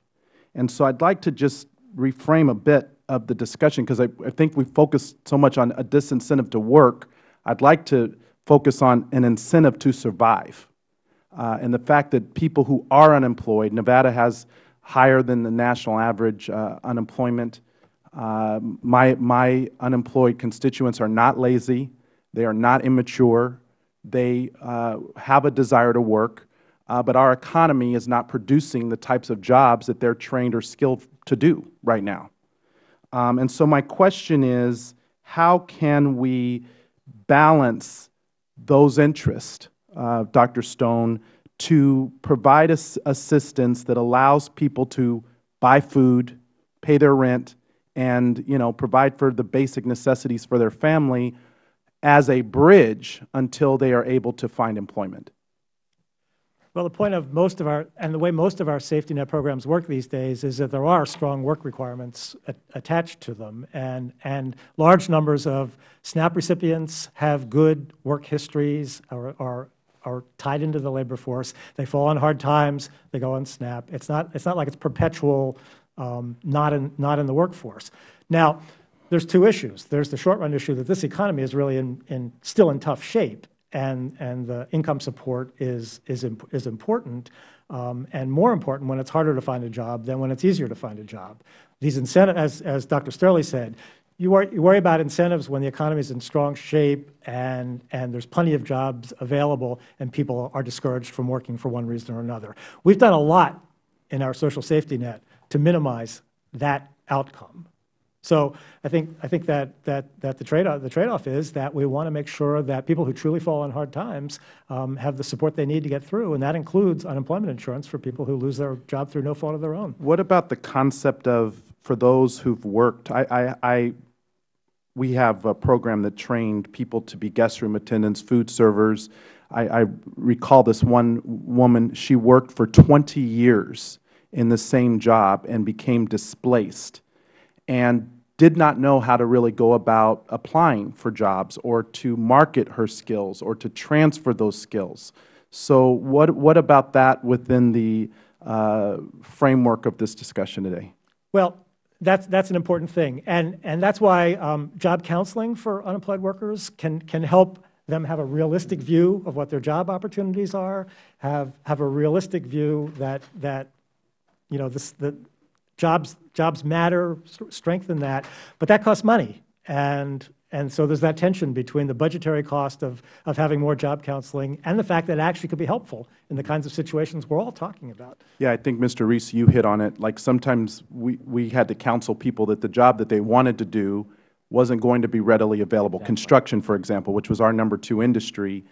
And so I'd like to just reframe a bit of the discussion because I think we focused so much on a disincentive to work. I'd like to focus on an incentive to survive and the fact that people who are unemployed, Nevada has higher than the national average unemployment. My unemployed constituents are not lazy. They are not immature. They have a desire to work, but our economy is not producing the types of jobs that they're trained or skilled to do right now. And so my question is, how can we balance those interests, Dr. Stone, to provide assistance that allows people to buy food, pay their rent, and, provide for the basic necessities for their family as a bridge until they are able to find employment? Well, the point of most of our, and the way most of our safety net programs work these days is that there are strong work requirements attached to them, and large numbers of SNAP recipients have good work histories, are tied into the labor force. They fall on hard times. They go on SNAP. It's not like it's perpetual, not in the workforce. Now, there's two issues. There's the short run issue that this economy is really still in tough shape, and the income support is important, and more important when it's harder to find a job than when it's easier to find a job. These incentives, as Dr. STEUERLE said, you worry about incentives when the economy is in strong shape and there's plenty of jobs available and people are discouraged from working for one reason or another. We've done a lot in our social safety net to minimize that outcome. So I think that the trade-off is that we want to make sure that people who truly fall on hard times have the support they need to get through, and that includes unemployment insurance for people who lose their job through no fault of their own. What about the concept of, for those who've worked, we have a program that trained people to be guest room attendants, food servers. I recall this one woman, she worked for 20 years in the same job and became displaced and did not know how to really go about applying for jobs or to market her skills or to transfer those skills. So what about that within the framework of this discussion today? Well, that's an important thing, and that's why job counseling for unemployed workers can help them have a realistic view of what their job opportunities are, have a realistic view that jobs matter, strengthen that, but that costs money, and so there's that tension between the budgetary cost of having more job counseling and the fact that it actually could be helpful in the kinds of situations we're all talking about. Yeah, I think, Mr. Reese, you hit on it. Like sometimes we had to counsel people that the job that they wanted to do wasn't going to be readily available. Exactly. Construction, for example, which was our #2 industry,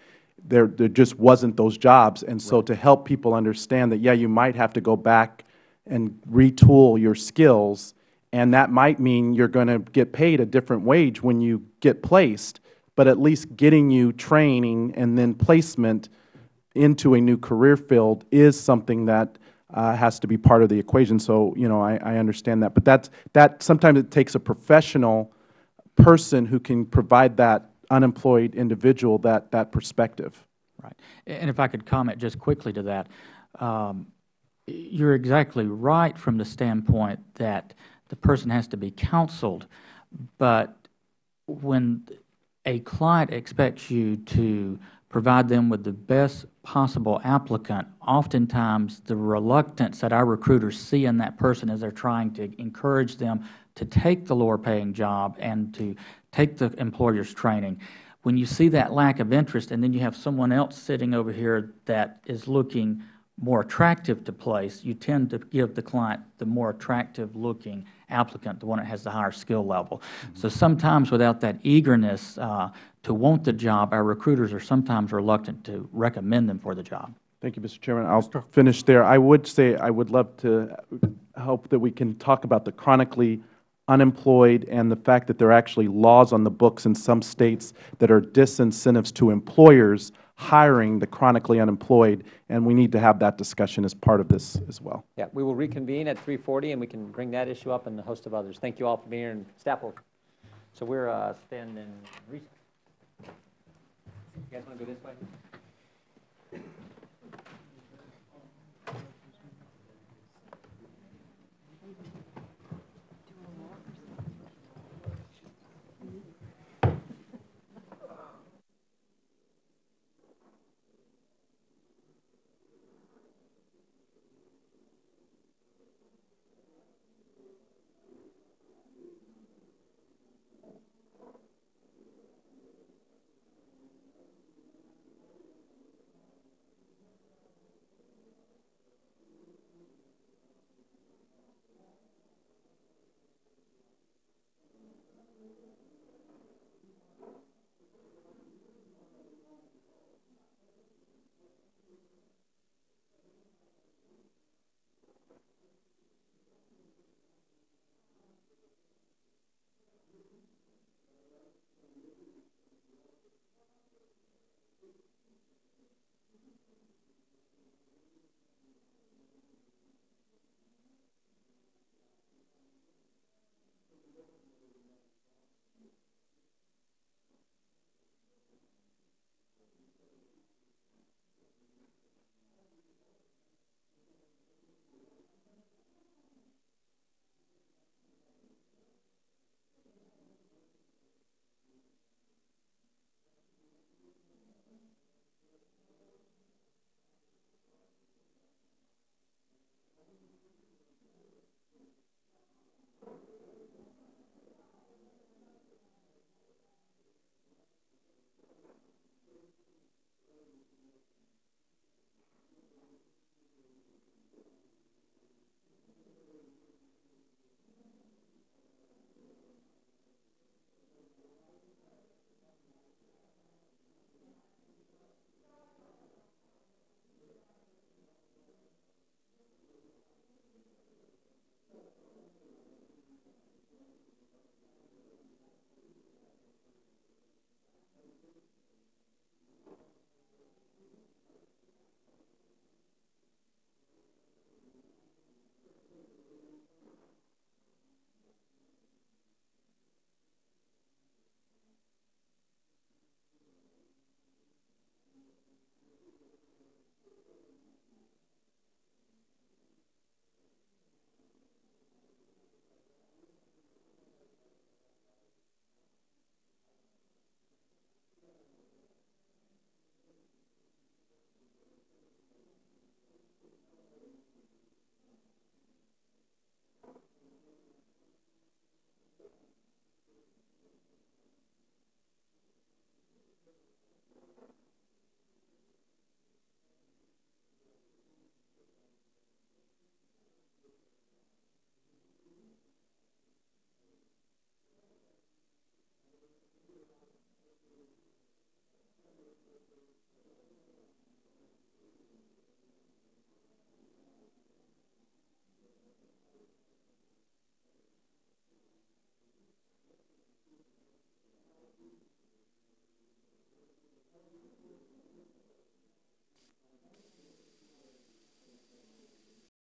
there just wasn't those jobs. And so to help people understand that, yeah, you might have to go back and retool your skills, and that might mean you're going to get paid a different wage when you get placed, but at least getting you training and then placement into a new career field is something that has to be part of the equation. So, I understand that. But that sometimes it takes a professional person who can provide that unemployed individual that perspective. Right. And if I could comment just quickly to that, you're exactly right from the standpoint that the person has to be counseled, but when a client expects you to provide them with the best possible applicant, oftentimes the reluctance that our recruiters see in that person as they're trying to encourage them to take the lower paying job and to take the employer's training, when you see that lack of interest and then you have someone else sitting over here that is looking more attractive to place, you tend to give the client the more attractive looking applicant, the one that has the higher skill level. So sometimes without that eagerness to want the job, our recruiters are sometimes reluctant to recommend them for the job. Thank you, Mr. Chairman. I'll finish there. I would say I would love to hope that we can talk about the chronically unemployed and the fact that there are actually laws on the books in some states that are disincentives to employers hiring the chronically unemployed, and we need to have that discussion as part of this as well. Yeah, we will reconvene at 3:40, and we can bring that issue up and a host of others. Thank you all for being here, and staff will. So we're standing in recess. You guys want to go this way?